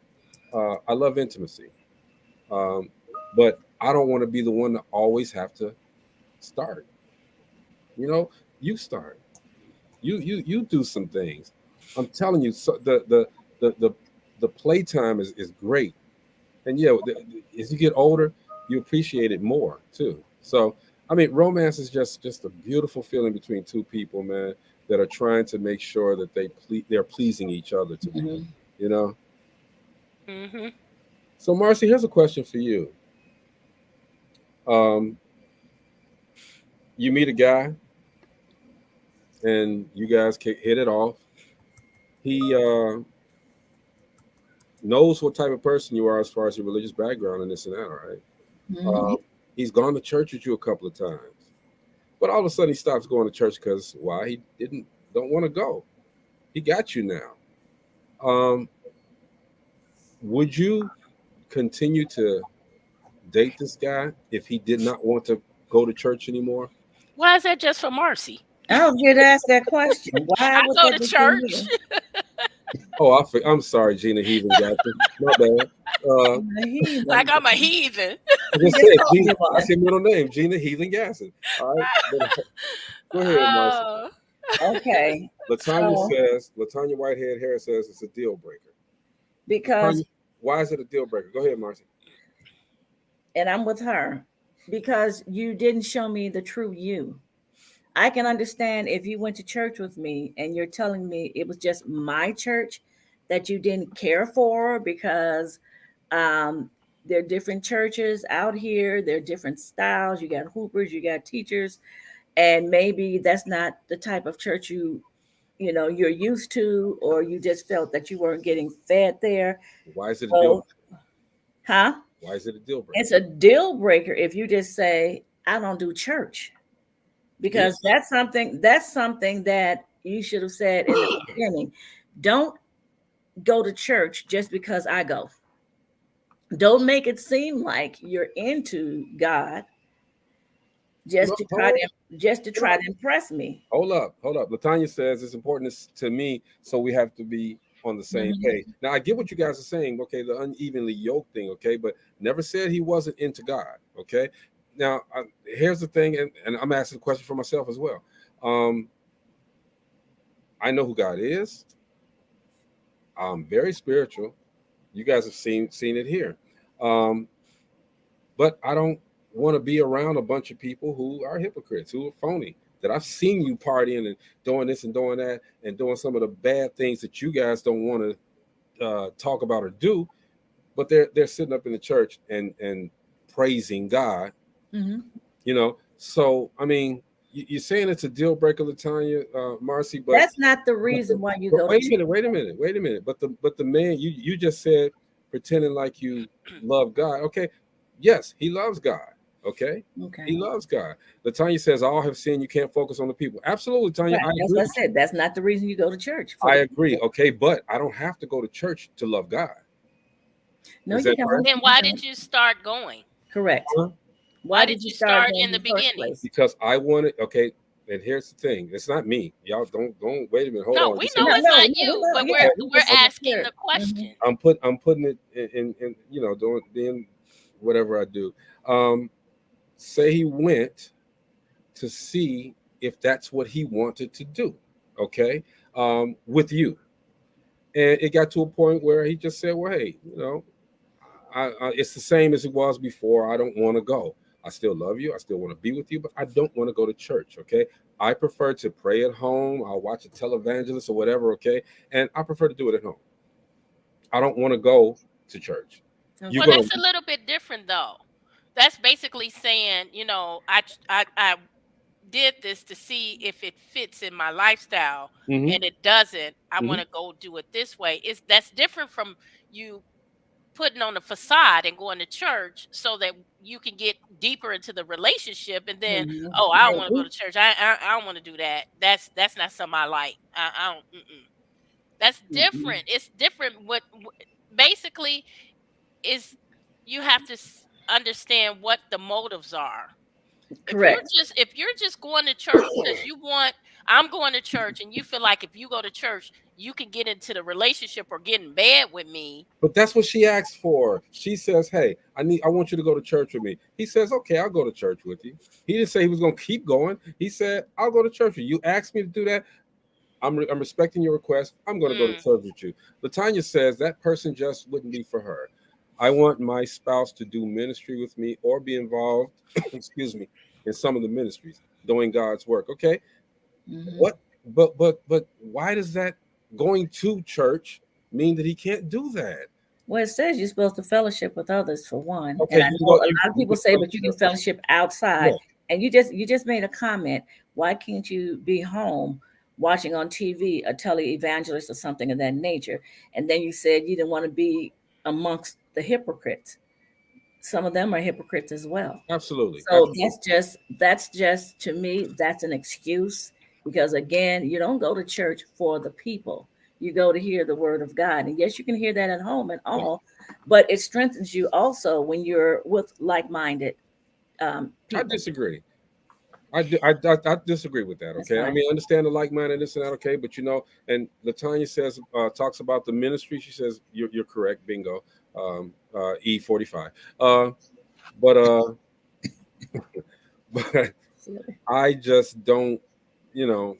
intimacy, um, but I don't want to be the one to always have to start. You know, you start. You do some things. I'm telling you, so the playtime is great. And yeah, as you get older, you appreciate it more too. So I mean, romance is just a beautiful feeling between two people, man, that are trying to make sure that they're pleasing each other to me. Hmm. You know. Hmm. So Marcy, here's a question for you. Um, you meet a guy and you guys hit it off. He knows what type of person you are as far as your religious background and this and that. All right. Hmm. He's gone to church with you a couple of times. But all of a sudden, he stops going to church because why? He don't want to go. He got you now. Um, would you continue to date this guy if he did not want to go to church anymore? Why is that just for Marcy? I was here to ask that question. Why I would go that to be for church. me? Oh, I'm sorry, Gina Heathen got you. My bad. The Like heathen. I'm a heathen. I You just just said called Gina. you That's one. your middle name, Gina Heathen Gasson. All right, but go ahead, Marcy. Oh. Okay. Latanya So says, Latanya Whitehead Harris says it's a deal breaker. because, Latanya, why is it a deal breaker? Go ahead, Marcy. and I'm with her, because you didn't show me the true you. I can understand if you went to church with me and you're telling me it was just my church that you didn't care for because, um, there are different churches out here, there are different styles. You got hoopers, you got teachers, and maybe that's not the type of church you're used to, or you just felt that you weren't getting fed there. Why is it a deal? So, huh? Why is it a deal breaker? It's a deal breaker if you just say, I don't do church. because that's something that you should have said in the beginning. Don't go to church just because I go. Don't make it seem like you're into God No, just to try hold, to just to hold try up. to impress me. Hold up. Latanya says it's important to me, so we have to be on the same Mhm. page. Now I get what you guys are saying, okay, the unevenly yoked thing, okay, but never said he wasn't into God, okay. Now here's the thing, and I'm asking a question for myself as well. Um, I know who God is. I'm very spiritual. You guys have seen it here. Um, but I don't want to be around a bunch of people who are hypocrites, who are phony. That I've seen you partying and doing this and doing that and doing some of the bad things that you guys don't want to talk about or do, but they're sitting up in the church and praising God, Mhm. you know. So I mean, you're saying it's a deal breaker, Latanya, Marcy, That's not the but, reason why you but go to wait a church. minute, wait a minute. But the man you just said pretending like you love God. Okay, yes, he loves God. Okay, Okay. he loves God. Latanya says all have sinned. You can't focus on the people. Absolutely, Tanya, Right. I That's agree what I with you. said. That's not the reason you go to church for I the agree. people. Okay, but I don't have to go to church to love God. No, Is you that right? don't. Then You why did don't. you start going? Correct. Huh? Why Why did did you you start start going in in the the first beginning? place? Because I wanted. Okay, and here's the thing. It's not me. Y'all don't wait a minute. Hold No, on. we Just know No, it's no, not no, we you, know. but Yeah, we're we we're just want to asking hear the it. question. I'm putting it in doing being whatever I do. Say he went to see if that's what he wanted to do, okay, with you. And it got to a point where he just said, well, hey, it's the same as it was before. I don't want to go. I still love you. I still want to be with you, but I don't want to go to church, okay? I prefer to pray at home. I'll watch a televangelist or whatever, okay? And I prefer to do it at home. I don't want to go to church. You're Well, Okay. going that's a little bit different though. That's basically saying, I did this to see if it fits in my lifestyle, to. and it doesn't. I Hmm. want to go do it this way. It's That's different from you putting on a facade and going to church so that you can get deeper into the relationship, and then, Mhm. oh, I don't want to go Maybe. to church. I don't want to do that. That's not something I like. I don't. That's Mhm. different. It's different. Basically is you have to understand what the motives are. Correct. If you're just going to church because you want, I'm going to church, and you feel like if you go to church you can get into the relationship or get in bed with me. But that's what she asked for. She says, "Hey, I want you to go to church with me." He says, "Okay, I'll go to church with you." He didn't say he was going to keep going. He said, "I'll go to church with you. You asked me to do that. I'm respecting your request. I'm going to go to Mm. church with you." Latanya says that person just wouldn't be for her. I want my spouse to do ministry with me or be involved, excuse me, in some of the ministries doing God's work. Okay, Mhm. what? But why does that going to church mean that he can't do that? Well, it says you're supposed to fellowship with others for one, Okay, and I you can know go. a You, lot of you people can say, go to but you can church. fellowship outside. Yeah, And you just made a comment. Why can't you be home watching on TV a televangelist or something of that nature? And then you said you didn't want to be amongst the hypocrites. Some of them are hypocrites as well. absolutely, So absolutely. that's just to me, that's an excuse, because again, you don't go to church for the people. You go to hear the word of God. And yes, you can hear that at home and Yeah. all, but it strengthens you also when you're with like-minded I people. disagree. I disagree with that. That's Okay, I fine. mean, I understand the like-minded this and that. Okay, but and Latanya says talks about the ministry. She says you're correct. Bingo. E45. Uh, but but I just don't. You know,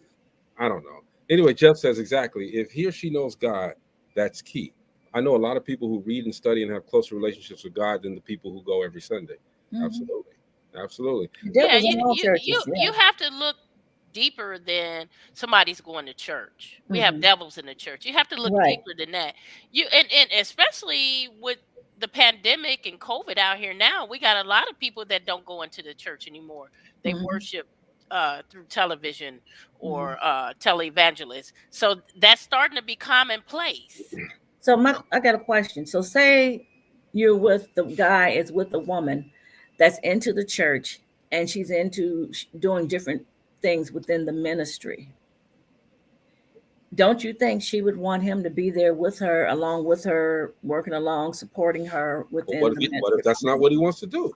I don't know. Anyway, Jeff says exactly. If he or she knows God, that's key. I know a lot of people who read and study and have closer relationships with God than the people who go every Sunday. Mhm. Absolutely, absolutely. The Yeah, devil's in all churches. you Yeah. have to look deeper than somebody's going to church. We have Hmm. devils in the church. You have to look Right. deeper than that. And especially with the pandemic and COVID out here now, we got a lot of people that don't go into the church anymore. They Hmm. worship through television Hmm. or televangelists. So that's starting to be commonplace. So I got a question. So say you're with the guy is with a woman that's into the church, and she's into doing different. things within the ministry, don't you think she would want him to be there with her, along with her, working along, supporting her But within the what if ministry? that's not what he wants to do?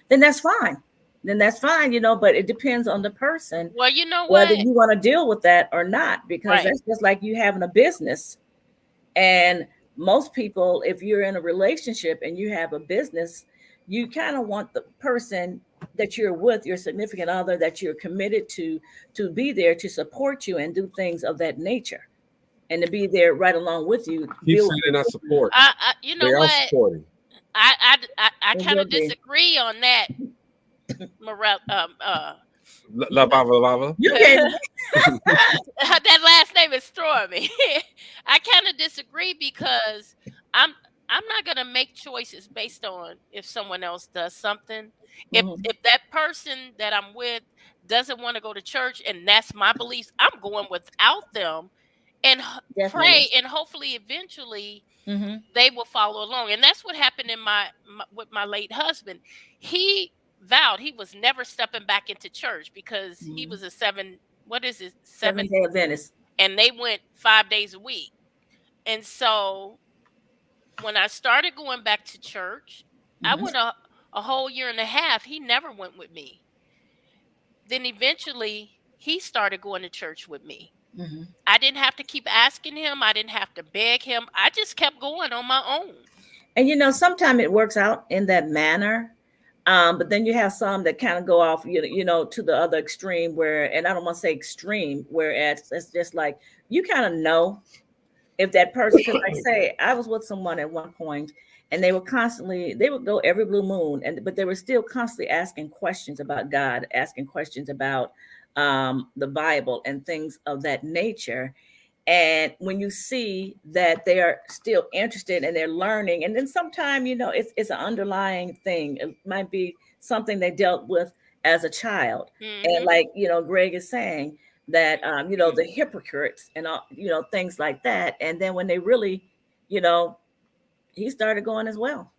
Then that's fine. Then that's fine, but it depends on the person Well, you know whether what? you want to deal with that or not, because Right. that's just like you having a business. And most people, if you're in a relationship and you have a business, you kind of want the person that you're with, your significant other, that you're committed to be there to support you and do things of that nature, and to be there right along with you. Keep saying they're not supporting. You know They are what? supporting. I kind of Agree. disagree on that, Morel. La bava lava. You can't. That last name is throwing me. I kind of disagree because I'm I'm not gonna make choices based on if someone else does something. Mhm. If that person that I'm with doesn't want to go to church and that's my beliefs, I'm going without them and Definitely. pray, and hopefully eventually Hmm. they will follow along. And that's what happened in my with my late husband. He vowed he was never stepping back into church because he was a what is it, Seventh Day Adventist. and they went 5 days a week. And so when I started going back to church, I Hmm. went a whole year and a half. He never went with me. Then eventually he started going to church with me. Hmm. I didn't have to keep asking him. I didn't have to beg him. I just kept going on my own. And sometimes it works out in that manner. But then you have some that kind of go off, to the other extreme where, and I don't want to say extreme, whereas it's just like you kind of know if that person, because like I say, I was with someone at one point and they would go every blue moon, but they were still constantly asking questions about God, asking questions about the Bible and things of that nature. And when you see that they are still interested and they're learning, and then sometimes it's an underlying thing. It might be something they dealt with as a child, and Hmm. like Greg is saying that the hypocrites and all, things like that. And then when they really, you know he started going as well.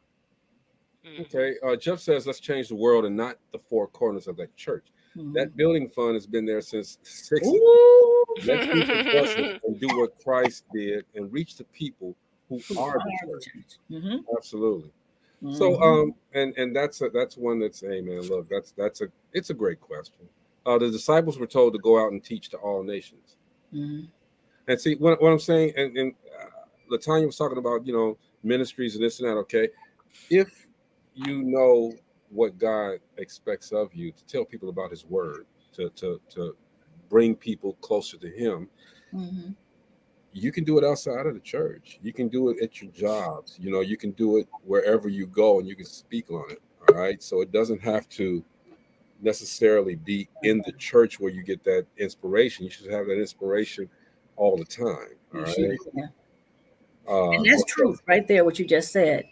Hmm. Okay. Jeff says, let's change the world and not the four corners of that church. Mhm. That building fund has been there since the 60s. Ooh, Let's use the blessing and do what Christ did and reach the people who who are the are the church. church? Hmm. Absolutely. So, Hmm. and that's one that's, hey man, look, it's a great question. The disciples were told to go out and teach to all nations. Hmm. And see what I'm saying, and Latanya was talking about, ministries and this and that. Okay, if you know what God expects of you to tell people about His Word, to bring people closer to Him, Hmm. you can do it outside of the church. You can do it at your jobs. You can do it wherever you go, and you can speak on it. All right, so it doesn't have to necessarily be in the church where you get that inspiration. You should have that inspiration all the time. All You should, right. yeah. And that's So, truth right there, what you just said.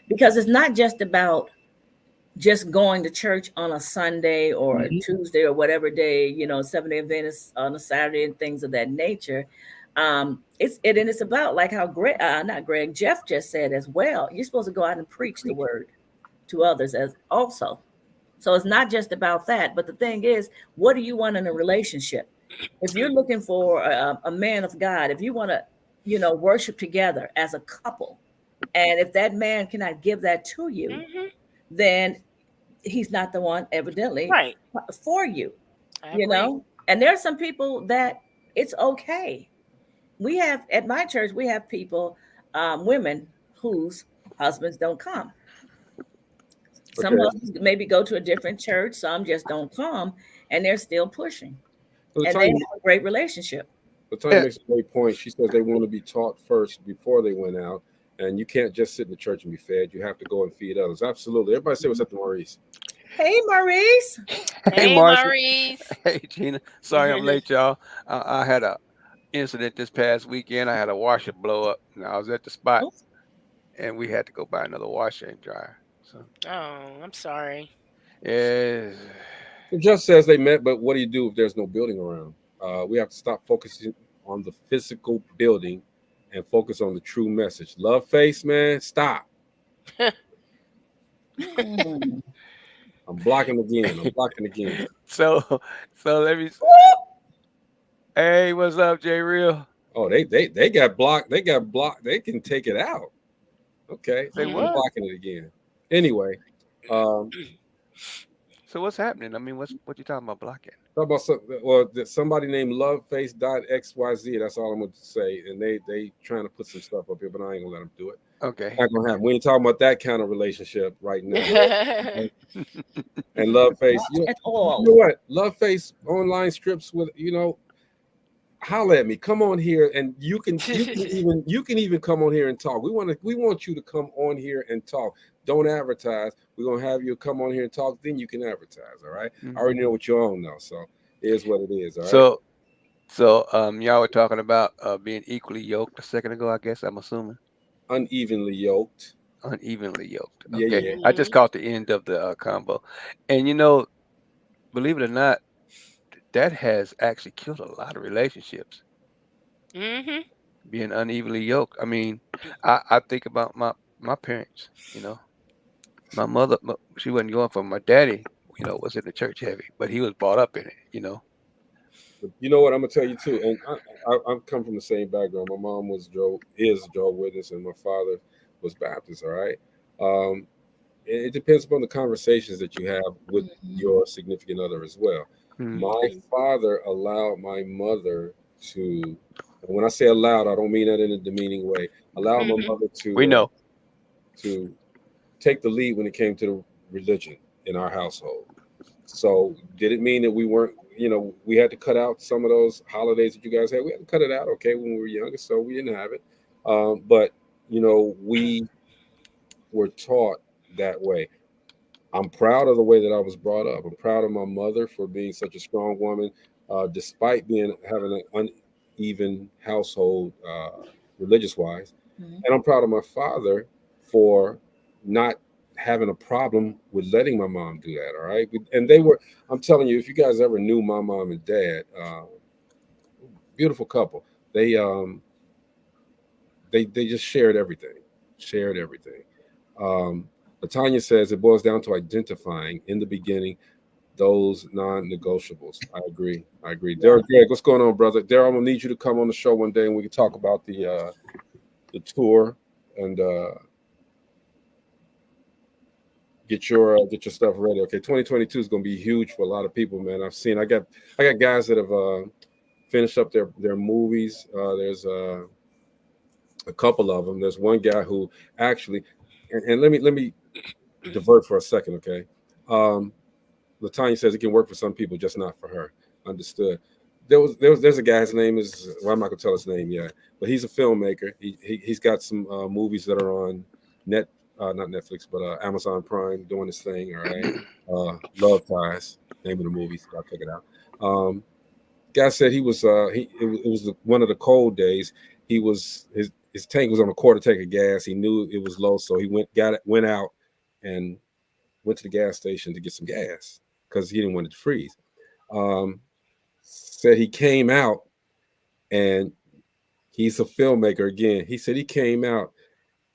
Because it's not just about just going to church on a Sunday or a mhm. Tuesday or whatever day, 7 Day Adventist on a Saturday and things of that nature. It's about like how not Greg, Jeff just said as well. You're supposed to go out and preach the word to others as also. So it's not just about that. But the thing is, what do you want in a relationship? If you're looking for a man of God, if you want to, worship together as a couple, and if that man cannot give that to you, Hmm. then he's not the one, evidently, Right. for you. I You agree. know, and there are some people that it's okay. We have at my church, we have people, women whose husbands don't come. Some Okay. husbands maybe go to a different church, some just don't come, and they're still pushing, So and they have a great relationship. Latanya Yeah, makes a great point. She says they want to be taught first before they went out, and you can't just sit in the church and be fed. You have to go and feed others. Absolutely. Everybody say what's up to Maurice. Hey, Maurice. hey Hey, Marcia, Maurice. hey Gina. Sorry I'm late, y'all. I had a incident this past weekend. I had a washer blow up, and I was at the spot, Oh, and we had to go buy another washer and dryer. So, Oh, I'm sorry. yeah, So Jeff says they met, but what do you do if there's no building around? We have to stop focusing on the physical building and focus on the true message. Love face, man. Stop. hmm. I'm blocking again. I'm blocking again. So let me. Hey, what's up, J Real? Oh, they got blocked. They got blocked. They can take it out. Okay, Say I'm what? blocking it again. Anyway, um, So what's happening? I mean, what you talking about blocking? talk about somebody named LoveFace.xyz. That's all I'm going to say. And they trying to put some stuff up here, but I ain't gonna let them do it. Okay. Not gonna happen. We ain't talking about that kind of relationship right now. Okay? And LoveFace, Not at all. you know what? LoveFace online strips with holler at me. Come on here, and you can even come on here and talk. We want you to come on here and talk. Don't advertise. We're gonna have you come on here and talk. Then you can advertise. All right. I already know what you own now, so it is what it is. All right. So y'all were talking about being equally yoked a second ago. I guess I'm assuming Unevenly yoked. unevenly yoked. Yeah, Okay. yeah. I just caught the end of the combo, and you know, believe it or not, that has actually killed a lot of relationships. Mhm. Being unevenly yoked. I mean, I think about my parents. You know, my mother, she wasn't going for my daddy. You know, was in the church heavy, but he was brought up in it. You know. But you know what? I'm gonna tell you too. And I come from the same background. My mom is Jehovah's Witness, and my father was Baptist. All right. Um, it depends upon the conversations that you have with your significant other as well. Mm. My father allowed my mother to, and when I say allowed, I don't mean that in a demeaning way. Allowed my mother We know. to take the lead when it came to the religion in our household. So did it mean that we weren't, we had to cut out some of those holidays that you guys had? We had to cut it out, okay, when we were younger, so we didn't have it. But we were taught that way. I'm proud of the way that I was brought up. I'm proud of my mother for being such a strong woman, despite having an uneven household, religious wise. And I'm proud of my father for not having a problem with letting my mom do that. All right, and I'm telling you, if you guys ever knew my mom and dad, beautiful couple. They just shared everything, shared everything. Um, Latanya says it boils down to identifying in the beginning those non-negotiables. I agree. I agree. Yeah. Greg, what's going on, brother? Daryl, I'm gonna need you to come on the show one day and we can talk about the tour and get your stuff ready. Okay, 2022 is gonna be huge for a lot of people, man. I got guys that have finished up their movies. There's a couple of them. There's one guy who actually, and let me divert for a second, okay? Latanya says it can work for some people, just not for her. Understood. There's a guy. His name is, well, I'm not gonna tell his name yet, but he's a filmmaker. He's got some movies that are on not Netflix, but Amazon Prime, doing his thing. All right. Love Ties, name of the movie. So I took it out. Guy said he was it was one of the cold days. He was his tank was on a quarter tank of gas. He knew it was low, so he went out and went to the gas station to get some gas because he didn't want it to freeze. Said he came out, and he's a filmmaker again. He said he came out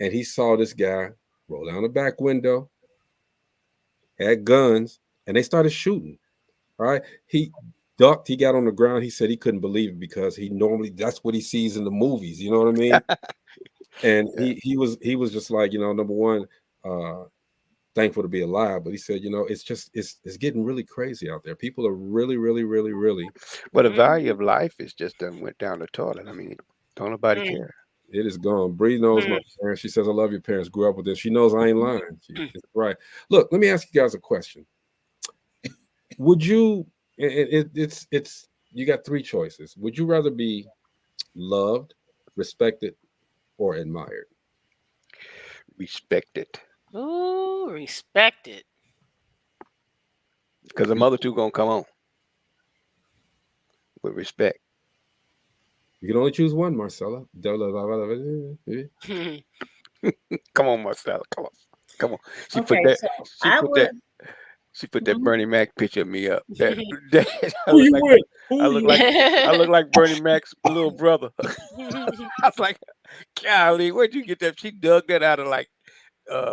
and he saw this guy roll down the back window, had guns, and they started shooting. All right. He ducked, he got on the ground. He said he couldn't believe it because that's what he sees in the movies. You know what I mean? And Yeah. he was just like, number one, thankful to be alive. But he said, it's getting really crazy out there. People are really, really, really, really. Well, the value of life is just done went down the toilet. I mean, don't nobody care. It is gone. Bree knows my parents. She says, I love your parents. Grew up with this. She knows I ain't lying. It's right. Look, let me ask you guys a question. Would you, it's, you got three choices. Would you rather be loved, respected, or admired? Respect it, Ooh, respect it. because the mother two gonna come on with respect. You can only choose one, Marcella. Come on, Marcella. Come on. She put Okay, that. so She I put would. that. She put that Mhm. Bernie Mac picture of me up. That I Who look you like with? I look like I look like Bernie Mac's little brother. I was like, golly, where'd you get that? She dug that out of like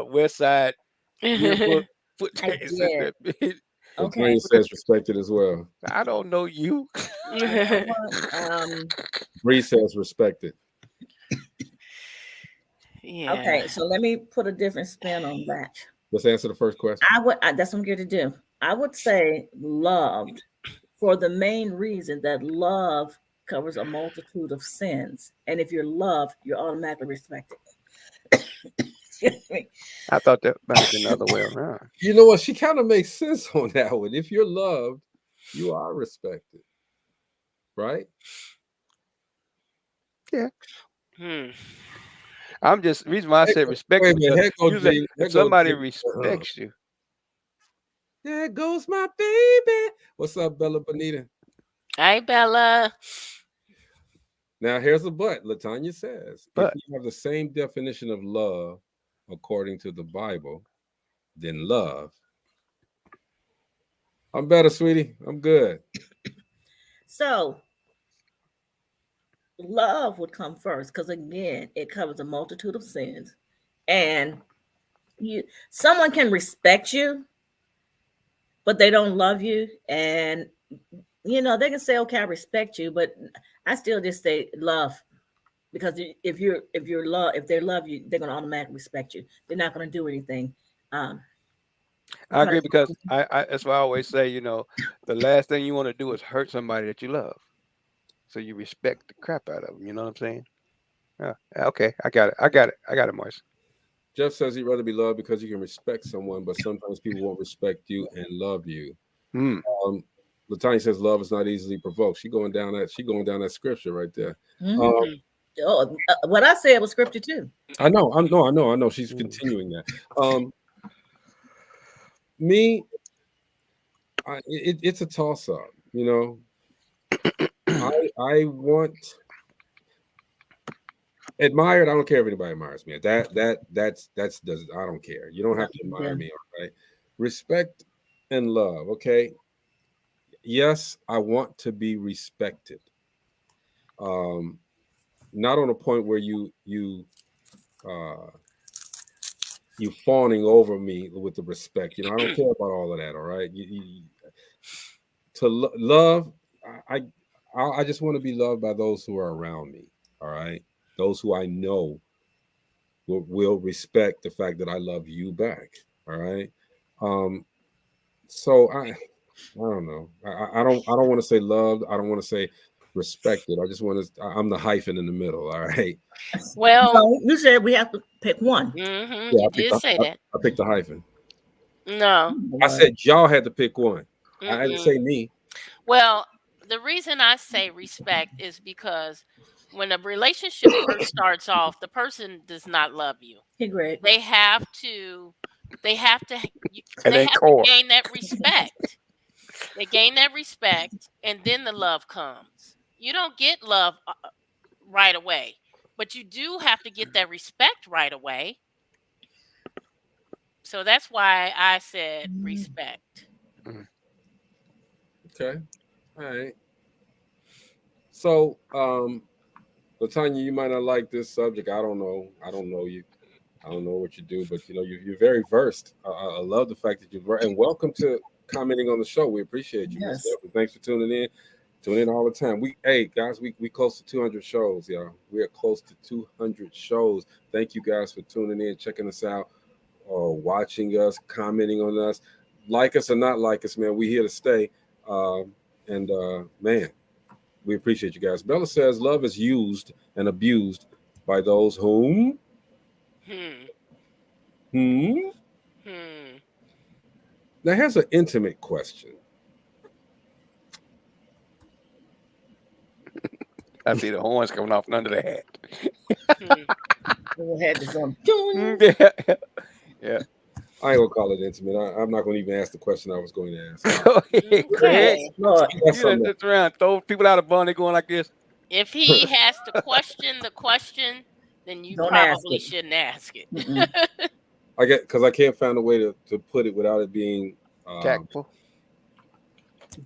West Side yearbook put I that. It says did. that. Okay. Tanya says respected as well. I don't know you. You know what? Bree says respected. Yeah. Okay, so let me put a different spin on that. Let's answer the first question. That's what I'm here to do. I would say loved for the main reason that love covers a multitude of sins. And if you're loved, you're automatically respected. Excuse me. I thought that might have been the other way around. You know what? She kind of makes sense on that one. If you're loved, you are respected, right? Yeah. Hmm. I'm just reason why I said respect Wait a minute, here goes usually Gene, here if goes somebody Gene. respects you. There goes my baby. What's up, Bella Bonita? Hi, Bella. Now here's a but. Latanya says, But if you have the same definition of love according to the Bible, then love. I'm better, sweetie. I'm good. So love would come first because again, it covers a multitude of sins. And someone can respect you, but they don't love you. And they can say, okay, I respect you, but I still just say love. Because if they love you, they're gonna automatically respect you. They're not gonna do anything. I agree because I that's why I always say, the last thing you want to do is hurt somebody that you love. So you respect the crap out of them. You know what I'm saying? Yeah. Okay. I got it, Morris. Jeff says he'd rather be loved because you can respect someone, but sometimes people won't respect you and love you. Latanya says love is not easily provoked. She going down that scripture right there. What I said was scripture too. I know. She's continuing that. Me, it's a toss up. I want admired. I don't care if anybody admires me. That's I don't care. You don't have to admire me. All right. Respect and love. Okay. Yes, I want to be respected. Not on a point where you fawning over me with the respect. I don't care about all of that. All right. Love, I just want to be loved by those who are around me. All right. Those who I know will respect the fact that I love you back. All right. So I don't know. I don't want to say loved. I don't want to say respected. I just want to. I'm the hyphen in the middle. All right. Well, no, you said we have to pick one. Mm-hmm, yeah, you did say that. I picked the hyphen. No, I said y'all had to pick one. Mm-mm. I didn't say me. Well, the reason I say respect is because when a relationship first starts off, the person does not love you. Hey, Greg. They have to gain that respect. They gain that respect, and then the love comes. You don't get love right away, but you do have to get that respect right away. So that's why I said respect. Okay. All right. So, Latanya, you might not like this subject. I don't know. I don't know you. I don't know what you do, but you're very versed. I love the fact that you're and welcome to commenting on the show. We appreciate you. Yes. Thanks for tuning in. Tune in all the time. We close to 200 shows, y'all. We are close to 200 shows. Thank you guys for tuning in, checking us out, or watching us, commenting on us. Like us or not like us, man, we here to stay. Man, we appreciate you guys. Bella says love is used and abused by those whom. Now here's an intimate question. I see the horns coming off under the hat. The hat is on. Yeah. I ain't gonna call it intimate. I'm not gonna even ask the question I was going to ask. Greg, Lord. you done sit around, throw people out of bond, they going like this. If he has to question the question, then you probably shouldn't ask it. I get because I can't find a way to put it without it being tactful.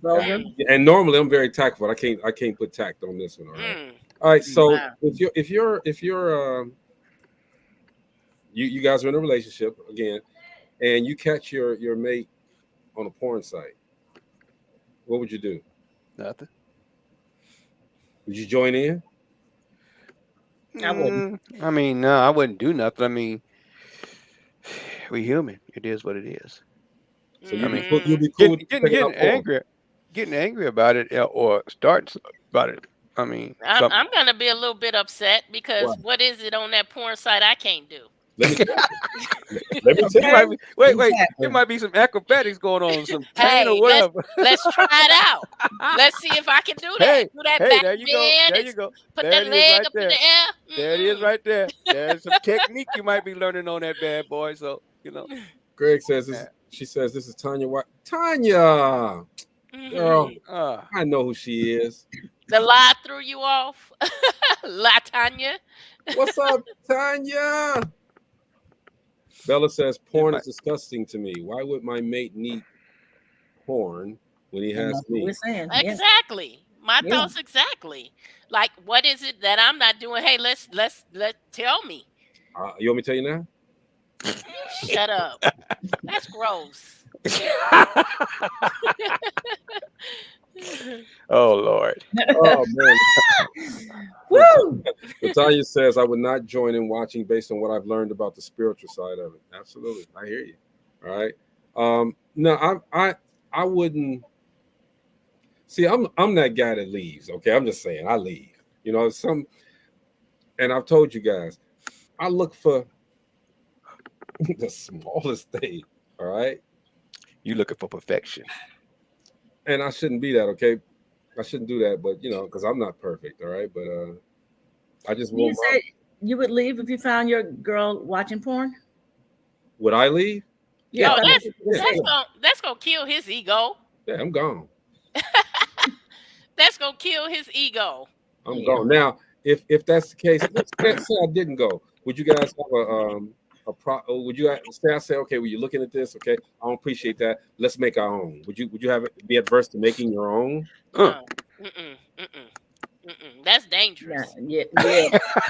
Vulgar. And normally I'm very tactful. I can't put tact on this one. All right. So if you're you guys are in a relationship again, and you catch your mate on a porn site, what would you do? Nothing. Would you join in? I wouldn't. I mean, no, I wouldn't do nothing. I mean, we human. It is what it is. So I mean, you'll be cool with getting checking out porn. getting angry about it, or starting about it. I mean, something. I'm gonna be a little bit upset because Why? what is it on that porn site I can't do? Let me tell you. Let me tell It you. might be, wait, Exactly. there might be some acrobatics going on, some pain or Hey, whatever. let's try it out. Let's see if I can do that. Hey, Do that hey, back there you go. bend There and you go. put There that it is leg right up in there. the air. There it is right there. There's some technique you might be learning on that bad boy. So, Greg says this. She says this is Tanya White. Tanya, girl, I know who she is. The lie threw you off. La Tanya. What's up, Tanya? Bella says porn is disgusting to me. Why would my mate need porn when he And has that's what me? we're saying. Yeah. Exactly. My Yeah. thoughts exactly. Like, what is it that I'm not doing? Hey, let's tell me. You want me to tell you now? Shut up. That's gross. Oh Lord. Oh man. Woo! Tanya says I would not join in watching based on what I've learned about the spiritual side of it. Absolutely, I hear you. All right. No, I wouldn't. See, I'm that guy that leaves. Okay, I'm just saying I leave. You know, and I've told you guys, I look for the smallest thing. All right. You looking for perfection. And I shouldn't be that, okay? I shouldn't do that, but because I'm not perfect, all right? But I just You want said you would leave if you found your girl watching porn? Would I leave? Yeah, Oh, that's what you said. that's gonna kill his ego. Yeah, I'm gone. That's gonna kill his ego. I'm gone. Now, if that's the case, let's say I didn't go. Would you guys have would you say, okay, well, you're looking at this, okay, I don't appreciate that. Let's make our own. Would you have it be adverse to making your own? No. That's dangerous. Yeah.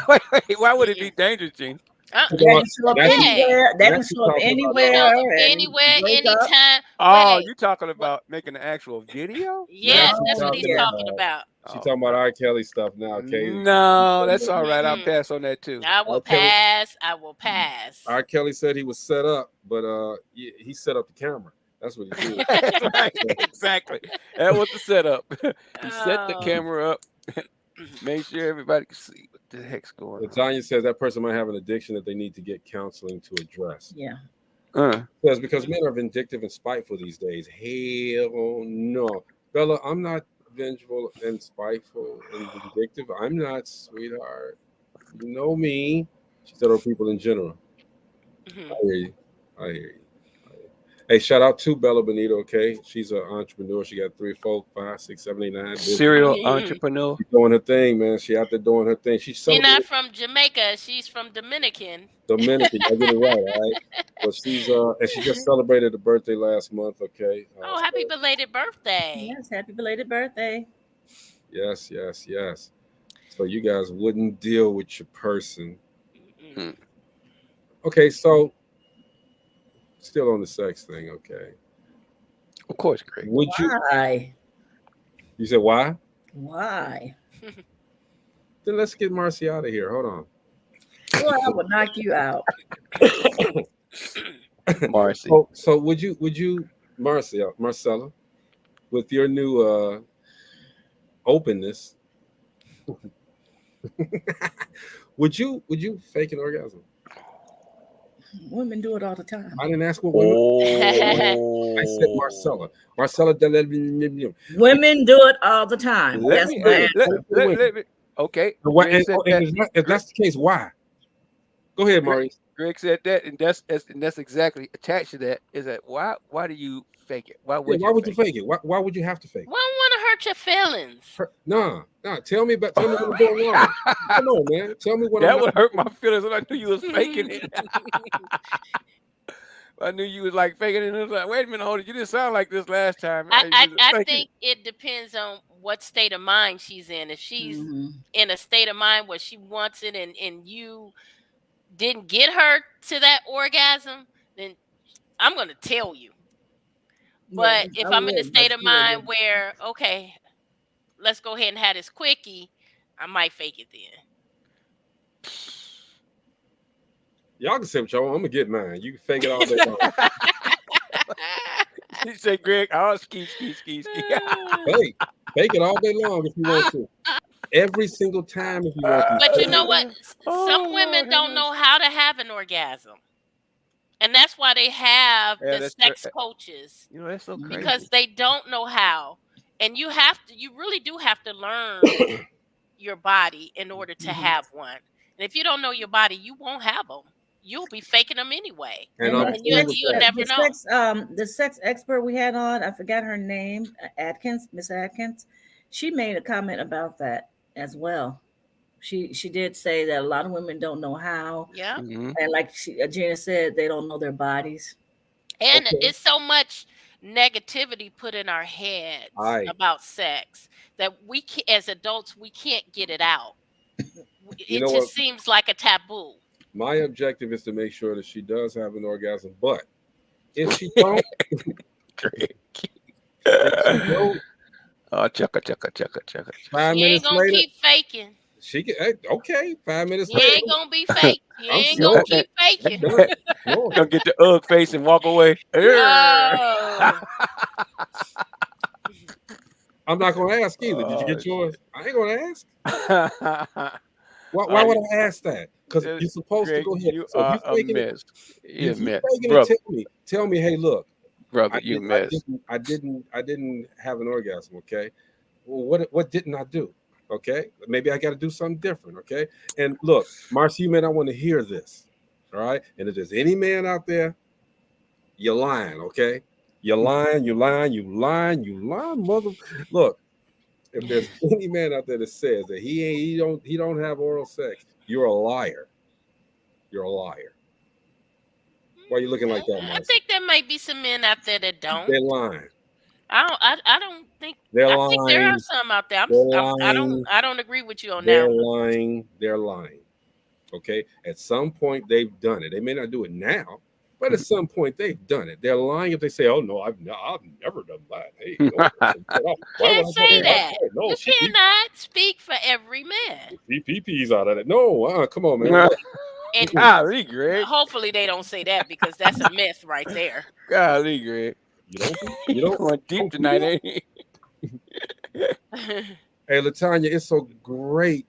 Wait, why would it be dangerous, Gene? That can show up anywhere. That can show up anywhere. Anywhere, anytime. Oh, you talking about making an actual video? Yes, that's what he's talking about. She's talking about R. Kelly stuff now, Katie. No, that's all right. I'll pass on that too. I will pass. I will pass. R. Kelly said he was set up, but he set up the camera. That's what he did. Right, exactly. That was the setup. He set the camera up, made sure everybody could see what the heck's going on. Tanya says that person might have an addiction that they need to get counseling to address. Yeah. Says because men are vindictive and spiteful these days. Hell no. Bella, I'm not vengeful and spiteful and vindictive. I'm not, sweetheart. You know me. She said, or people in general. I hear you. Hey, shout out to Bella Benito, okay? She's an entrepreneur. She got 3, 4, 5, 6, 7, 8, 9. Serial entrepreneur. She's doing her thing, man. She out there doing her thing. She's not from Jamaica. She's from Dominican. I get it right, all right? But she's and she just celebrated a birthday last month, okay? Oh, happy belated birthday. Yes, happy belated birthday. Yes. So you guys wouldn't deal with your person. Okay, so still on the sex thing, okay? Of course, Greg. Would Why? You said why? Why? Then let's get Marcy out of here. Hold on. Well, I will knock you out. Marcy. So would you, Marcella, with your new openness, would you fake an orgasm? Women do it all the time. I didn't ask what women. I said Marcella. Women do it all the time. Let me. Okay. If that's the case, why? Go ahead, Maurice. Greg said that, and that's exactly attached to that. Is that why do you fake it? Why would you fake it? Why would you have to fake it? We don't want to hurt your feelings. Nah. Tell me what's going on. Come on, man. Tell me what. That would hurt my feelings if I knew you was faking it. I knew you was like faking it. And I was like, wait a minute, hold it. You didn't sound like this last time. I think it depends on what state of mind she's in. If she's in a state of mind where she wants it and you didn't get her to that orgasm, then I'm going to tell you. Yeah, But if I I'm in a would, but state of you know, mind where, okay, let's go ahead and have this quickie, I might fake it then. Y'all can say what y'all want. I'm gonna get mine. You can fake it all day long. She said, Greg, oh, ski. Fake it all day long if you want to. Every single time if you want to. But you Fake know it. what? Some Oh, women Lord, don't know how to have an orgasm. And that's why they have yeah, the sex coaches, you know, that's so crazy. because they don't know how. And you really do have to learn your body in order to have one. And if you don't know your body, you won't have them. You'll be faking them anyway. And and I'm the cool And with you'll that. never know. the sex expert we had on, I forgot her name, Miss Atkins. She made a comment about that as well. She did say that a lot of women don't know how, Yeah. Mhm. and like Gina said, they don't know their bodies. And Okay. it's so much negativity put in our heads Aight. about sex that as adults, we can't get it out. You It know what? just seems like a taboo. My objective is to make sure that she does have an orgasm. But if she don't, Greg. if she don't, Oh, chugga. 5 She ain't minutes gonna later, keep faking. she can. Hey, okay, 5 minutes You later, ain't gonna be fake. You I'm ain't gonna snoring. keep I'm faking. done. Snoring. Gonna get the ugh face and walk away. Oh. I'm not gonna ask either. Did you Oh, get yours? I ain't gonna ask. shit. Why would I ask that? Because Uh, you're supposed to Greg, go ahead. you So if are you a faking it, mess. You're a if you mess, faking it, brother. tell me. Hey, look, Brother, you a mess. I didn't have an orgasm. Okay, well, what didn't I do? Okay, maybe I got to do something different. Okay, and look, Marcy, you may not want to hear this. All right, and if there's any man out there, you're lying. Okay, you're lying, mother. Look, if there's any man out there that says that he don't have oral sex, you're a liar. You're a liar. Why are you looking like that, I Marcy? think there might be some men out there that don't. They're lying. I don't think. They're I think there are lying. some out there. They're lying. I don't agree with you on They're that one. lying. They're lying. Okay. At some point, they've done it. They may not do it now, but at some point, they've done it. They're lying if they say, "Oh no, I've never done that." Hey, no, why would Can't I say go? that. No, You she cannot speak for every man. PP's out of it. No, come on, man. Look, And Golly, Greg. hopefully they don't say that, because that's a myth right there. Golly, Greg. you don't Going deep don't do tonight, that? ain't he? Hey, Latanya, it's so great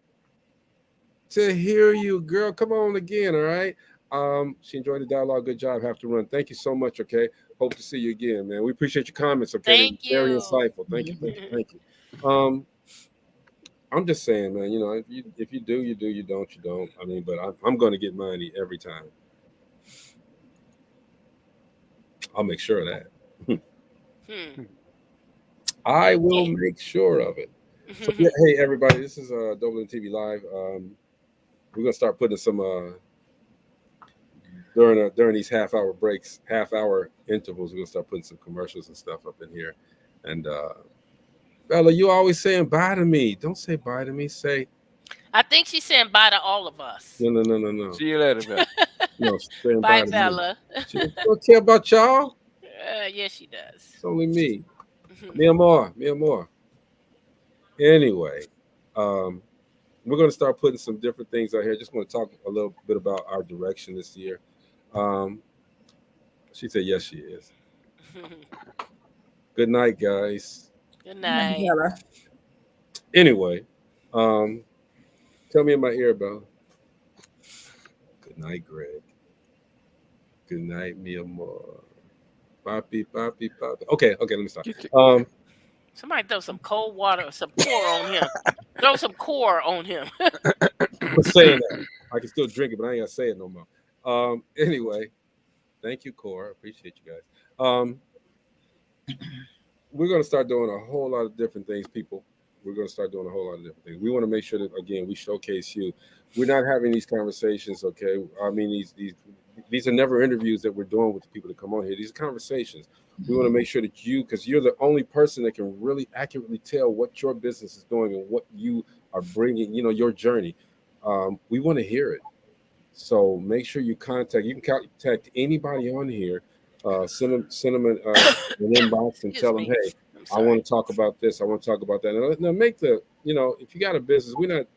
to hear you, girl. Come on again, all right? She enjoyed the dialogue. Good job. Have to run. Thank you so much. Okay. Hope to see you again, man. We appreciate your comments. Okay. Thank Very you. insightful. Thank you. I'm just saying, man. You know, if you do, you do. You don't, you don't. I mean, but I'm going to get mine every time. I'll make sure of that. I will make sure of it. So yeah, hey everybody, this is DopelivenTV Live. We're gonna start putting some during these half-hour breaks, half-hour intervals. We're gonna start putting some commercials and stuff up in here. And Bella, you always saying bye to me. Don't say bye to me. Say I think she's saying bye to all of us. no. See you later, man. No, she's saying Bye, bye to me. Bella. She don't care about y'all. Yes, she does. It's only me. Me and more. Anyway, we're going to start putting some different things out here. Just want to talk a little bit about our direction this year. She said, yes, she is. Good night, guys. Good night. Anyway, tell me in my ear, Bella. Good night, Greg. Good night, mi amor. Papi. Okay, let me stop. Somebody throw some cold water, some core on him. Throw some core on him. I'm saying that. I can still drink it, but I ain't gonna say it no more. Anyway, thank you, Core. Appreciate you guys. We're gonna start doing a whole lot of different things, people. We're gonna start doing a whole lot of different things. We want to make sure that again we showcase you. We're not having these conversations, okay? I mean these are never interviews that we're doing with the people that come on here. These are conversations. We want to make sure that because you're the only person that can really accurately tell what your business is doing and what you are bringing, your journey. We want to hear it. So make sure you can contact anybody on here. send them an inbox and Excuse tell them, me. hey, I'm I sorry. want to talk about this. I want to talk about that. And now make the, if you got a business, we're not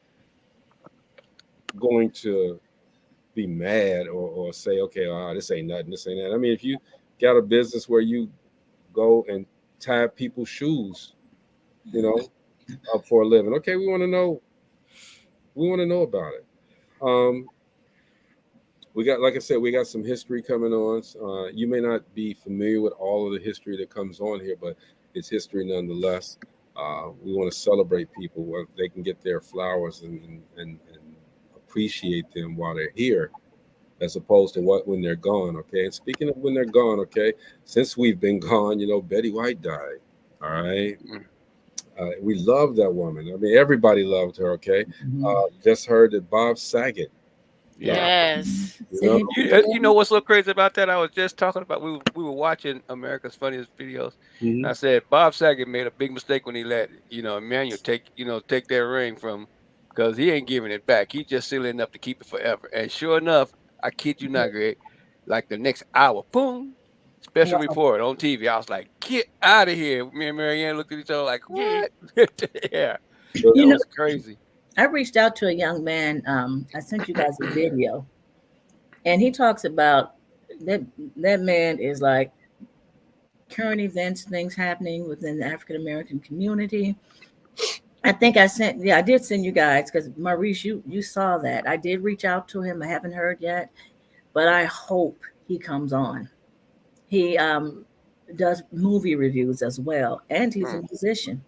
going to be mad or say, okay, this ain't nothing, this ain't that. I mean, if you got a business where you go and tie people's shoes, up for a living, okay, we want to know about it. We got, like I said, we got some history coming on. You may not be familiar with all of the history that comes on here, but it's history nonetheless. We want to celebrate people where they can get their flowers and appreciate them while they're here, as opposed to when they're gone. Okay. And speaking of when they're gone, okay, since we've been gone, Betty White died. All right. We love that woman. I mean, everybody loved her. Okay. Just heard that Bob Saget. Yes. You know what's so crazy about that? I was just talking about we were watching America's Funniest Videos. And I said Bob Saget made a big mistake when he let Emmanuel take that ring from, because he ain't giving it back. He just silly enough to keep it forever. And sure enough, I kid you not, Greg, like the next hour, boom, special report on TV. I was like, get out of here. Me and Marianne looked at each other like, what? Yeah, that was crazy. I reached out to a young man. I sent you guys a video, and he talks about that. That man is like current events, things happening within the African American community. I think I did send you guys, because Maurice, you saw that. I did reach out to him. I haven't heard yet, but I hope he comes on. He does movie reviews as well, and he's a musician.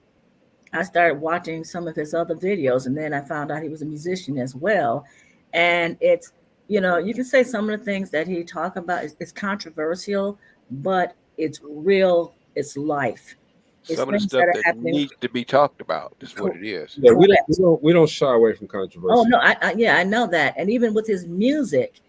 I started watching some of his other videos, and then I found out he was a musician as well. And it's, you can say some of the things that he talk about is controversial, but it's real. It's life. It's some of the stuff that needs to be talked about is what it is. Yeah, we don't shy away from controversy. Oh no, I know that. And even with his music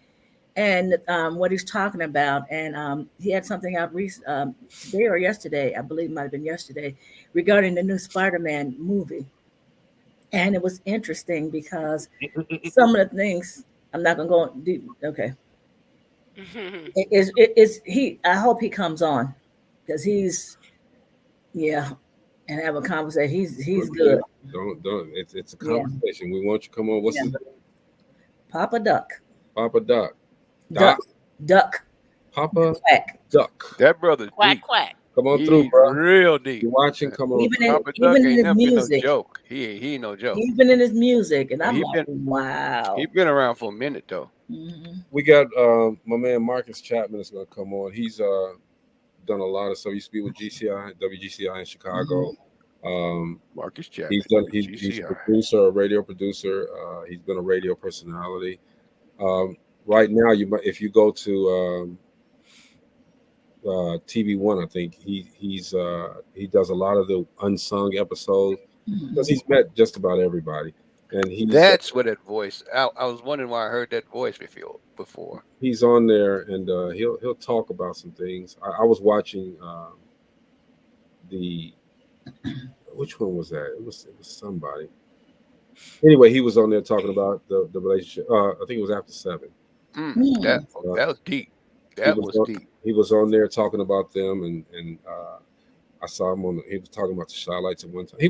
and what he's talking about, and he had something out today or yesterday, I believe it might have been yesterday, regarding the new Spider-Man movie. And it was interesting because some of the things, I'm not gonna go deep. Okay. I hope he comes on, because he's, and have a conversation. He's good. Don't. It's a conversation. We want you to come on. What's his name? Papa Duck. Papa Duck. Duck. Papa Duck. That brother's quack deep. quack. Come on through, bro. Real deep. You watching? Come on. Papa Duck ain't never been no joke. He ain't no joke. Even in his music, and I'm like, wow. He's been around for a minute though. We got my man Marcus Chapman is going to come on. He's done a lot of stuff. He used to be with WGCI in Chicago. Marcus Chapman. He's a radio producer. He's been a radio personality. Right now, if you go to TV One, I think he does a lot of the unsung episodes, because he's met just about everybody. And that's what that voice. I was wondering why I heard that voice before. He's on there, and he'll talk about some things. I was watching which one was that? It was somebody. Anyway, he was on there talking about the relationship. I think it was After 7. That was deep. That was deep. He was on there talking about them, and I saw him he was talking about the Shylights at one time.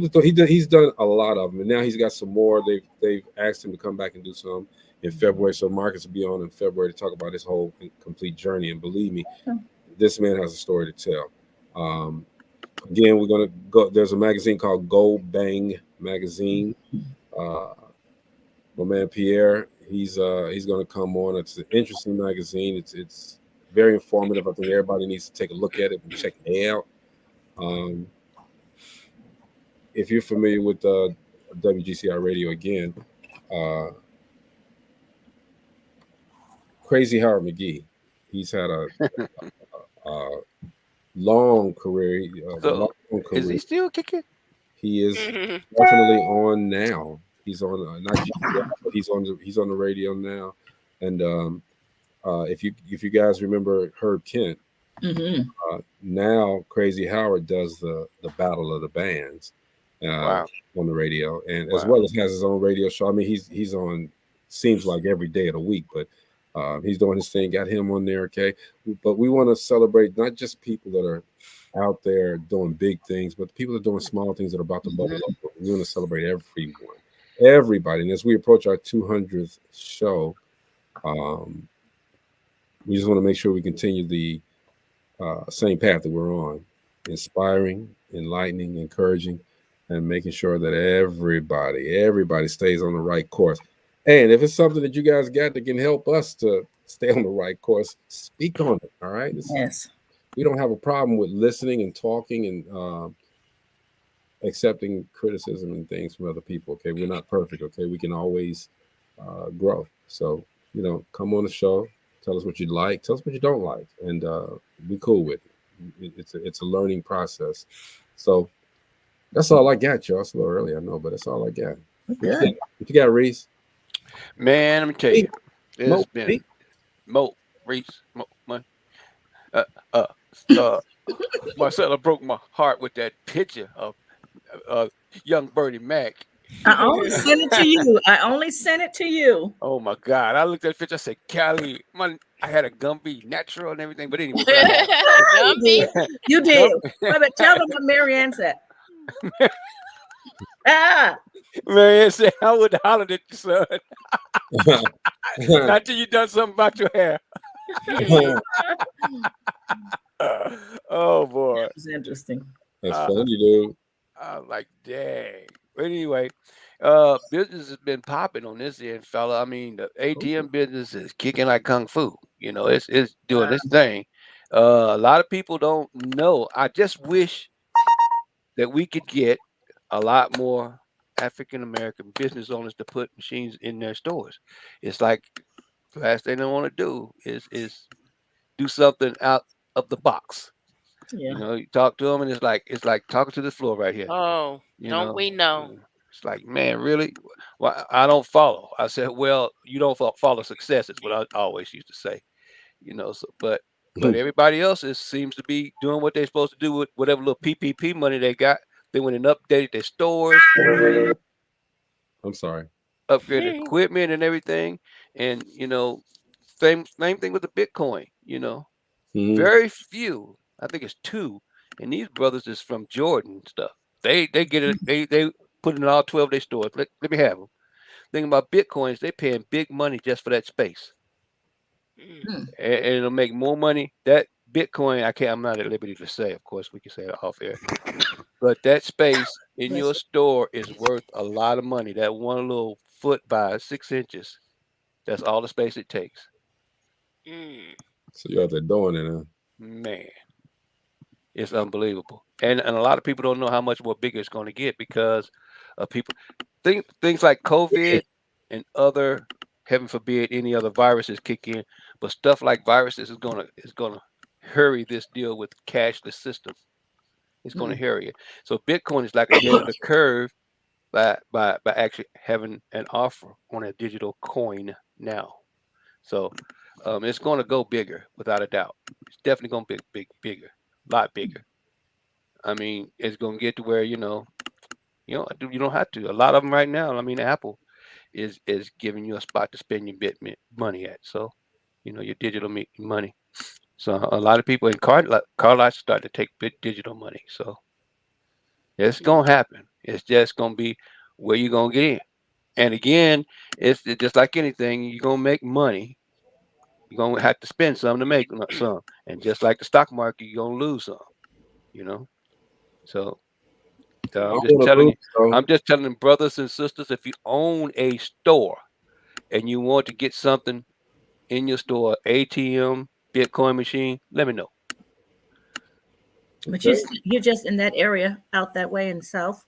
He's done a lot of them, and now he's got some more. They've asked him to come back and do some in February. So Marcus will be on in February to talk about his whole complete journey. And believe me, this man has a story to tell. Again, we're gonna go. There's a magazine called Go Bang Magazine. My man Pierre, he's gonna come on. It's an interesting magazine. It's very informative. I think everybody needs to take a look at it and check it out. If you're familiar with WGCI Radio, again, Crazy Howard McGee, he's had a long career. Is he still kicking? He is definitely on now. He's on not GCI, but he's on the radio now. And if you guys remember Herb Kent, now Crazy Howard does the Battle of the Bands on the radio, and as well as has his own radio show. I mean, he's on, seems like every day of the week, but He's doing his thing, got him on there, okay? But we want to celebrate not just people that are out there doing big things, but the people that are doing small things that are about to bubble Mhm. up. We want to celebrate everyone, everybody. And as we approach our 200th show, um, we just want to make sure we continue the same path that we're on, inspiring, enlightening, encouraging, and making sure that everybody stays on the right course. And if it's something that you guys got that can help us to stay on the right course, speak on it. All right. Yes. We don't have a problem with listening and talking and accepting criticism and things from other people. Okay. We're not perfect. Okay. We can always grow. So, come on the show, tell us what you like, tell us what you don't like, and be cool with it. It's a learning process. So that's all I got, y'all. It's a little early, I know, but that's all I got. Good. What you got, Reese? Man, let me tell you, it's Mo, been Mo, Reese, uh, uh, uh, Marcella broke my heart with that picture of uh, young Bernie Mac. I only sent it to you. I only sent it to you. Oh my God! I looked at the picture. I said, "Golly, I had a Gumby natural and everything." But anyway, but I had You Gumby. did. You did. Wait a minute, tell them what Marianne said. Ah, Man said, "I would have hollered at you, son. Not till you done something about your hair." Oh boy, that was interesting. That's uh, funny, dude. I was like, dang. But anyway, business has been popping on this end, fella. I mean, the ATM business is kicking like kung fu. It's doing its thing. A lot of people don't know. I just wish that we could get a lot more African American business owners to put machines in their stores. It's like the last thing they want to do is do something out of the box. Yeah. You talk to them and it's like talking to the floor right here. Oh, You don't know, we know? it's like, man, really? Well, I don't follow. I said, well, you don't follow success is what I always used to say. So but everybody else seems to be doing what they're supposed to do with whatever little PPP money they got. They went and updated their stores, I'm sorry. upgraded equipment and everything, and same thing with the Bitcoin. Mhm. Very few. I think it's two, and these brothers is from Jordan and stuff. They get it. They put it in all 12 of their stores. Let me have them. Thing about Bitcoins, they paying big money just for that space, Hmm. and it'll make more money. That Bitcoin, I'm not at liberty to say. Of course, we can say it off air, but that space in Bless your store is worth a lot of money. That one little foot by 6 inches, that's all the space it takes. Mm. So you're out there doing it, huh? Man, it's unbelievable. And a lot of people don't know how much more bigger it's going to get because of people things like COVID and other, heaven forbid, any other viruses kick in. But stuff like viruses is gonna hurry this deal with cashless system. It's gonna Hmm. hurry it. So Bitcoin is like ahead of the curve by actually having an offer on a digital coin now. So it's gonna go bigger without a doubt. It's definitely gonna be bigger, a lot bigger. I mean, it's gonna get to where you don't have to. A lot of them right now. I mean, Apple is giving you a spot to spend your money at. So, your digital money. So a lot of people in car lots start to take big digital money. So it's gonna happen. It's just gonna be where you're gonna get in. And again, it's just like anything. You're gonna make money. You're gonna have to spend some to make some. And just like the stock market, you're gonna lose some. You know. So I I'm don't just want to telling lose, you. though. I'm just telling them, brothers and sisters, if you own a store and you want to get something in your store, ATM, Bitcoin machine, let me know. But Okay. you're just in that area out that way in the south.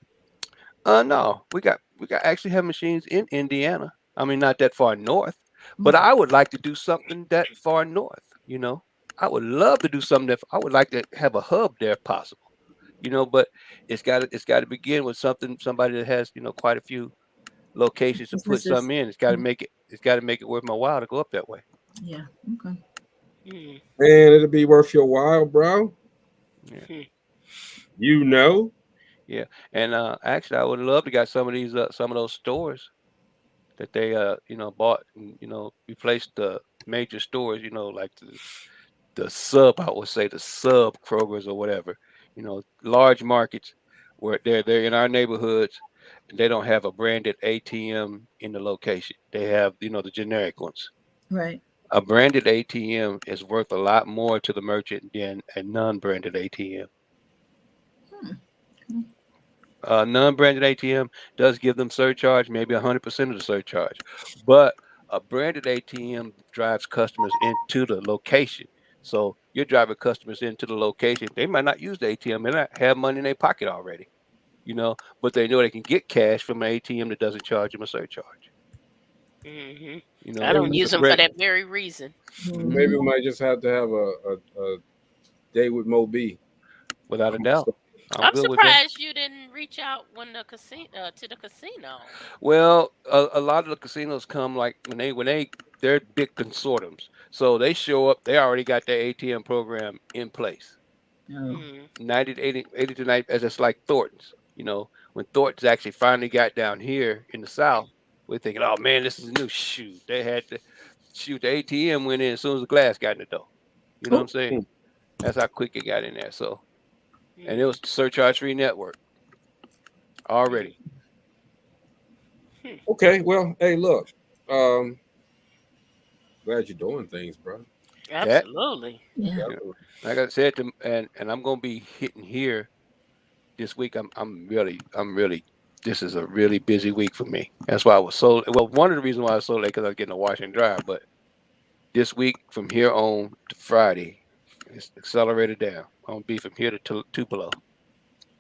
No, we got actually have machines in Indiana. I mean, not that far north, but Okay. I would like to do something that far north. I would love to do something that I would like to have a hub there if possible. But it's got to begin with somebody that has quite a few locations to put Businesses. something in. It's got to make it worth my while to go up that way. Yeah. Okay. Mm. Man, it'll be worth your while, bro. Yeah. Hmm. You know. Yeah, and actually, I would love to got some of those stores that they bought and replaced the major stores, you know, like the sub, I would say the sub Krogers or whatever, you know, large markets where they're in our neighborhoods and they don't have a branded ATM in the location. They have, you know, the generic ones. Right. A branded ATM is worth a lot more to the merchant than a non-branded ATM. Non-branded ATM does give them surcharge, maybe 100% of the surcharge, but a branded ATM drives customers into the location. So you're driving customers into the location. They might not use the ATM. They might have money in their pocket already, you know, but they know they can get cash from an ATM that doesn't charge them a surcharge. Hmm. You know, I Maybe don't we use just them for brand, that very reason. maybe Mhm. we might just have to have a day with Mo B. without a doubt. I'm I'm good with that. surprised you didn't reach out when the casino to the casino. Well, a lot of the casinos come like they're big consortiums. So they show up, they already got their ATM program in place. Oh. Mm. 90 to 80 to 90, as it's like Thornton's. You know, when Thornton's actually finally got down here in the South, we're thinking, oh man, this is a new shoot. They had to shoot the ATM went in as soon as the glass got in the door. You know what I'm Oh. saying? That's how quick it got in there. So, and it Mm. was surcharge free network Mm. already. Okay, well, hey, look, um, glad you're doing things, bro. That, Absolutely. Yeah. you know, Definitely. like I said, and I'm gonna be hitting here this week. I'm really. This is a really busy week for me. That's why I was so well. One of the reasons why I was so late because I was getting a wash and dry. But this week from here on to Friday, it's accelerated down. I'm gonna be from here to Tupelo.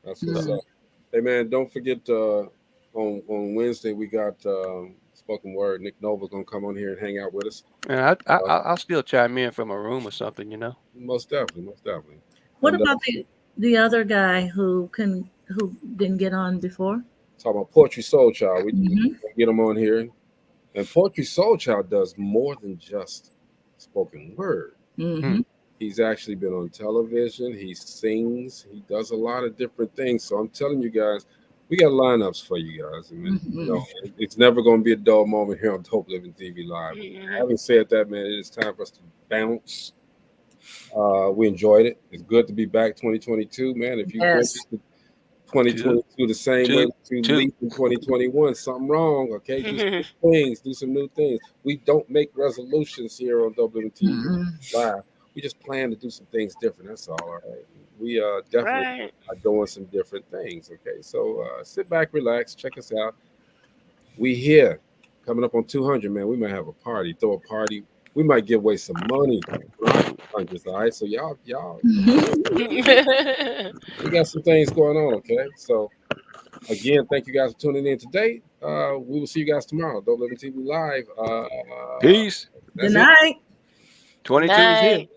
That's what's So, Mm. up. Hey, man, don't forget on Wednesday we got spoken word. Nick Nova's gonna come on here and hang out with us. and I'll still chime in from a room or something. You know. Most definitely, most definitely. What And about the other guy who didn't get on before? talking about Poetry Soul Child, we Hmm. get him on here. And Poetry Soul Child does more than just spoken word. Hmm. Hmm. He's actually been on television. He sings. He does a lot of different things. So I'm telling you guys, we got lineups for you guys. I mean, you Hmm. know, it's never going to be a dull moment here on Dope Living TV Live. Hmm. Having said that, man, it is time for us to bounce. We enjoyed it. It's good to be back 2022, man. If you went Yes. to Two, 2022 the same way two, that you two. leave in 2021, something wrong. Okay, do some new things, do some new things. We don't make resolutions here on WTV Mm-mm. Live. We just plan to do some things different. That's all right. We definitely Right. are doing some different things. Okay, so sit back, relax, check us out. We here coming up on 200, man. We might have a party, throw a party. We might give away some money. Hundreds, all right. So y'all, we got some things going on. Okay, so again, thank you guys for tuning in today. We will see you guys tomorrow. Don't Live in TV Live. Peace. Good That's it. night. 22 is here. Night.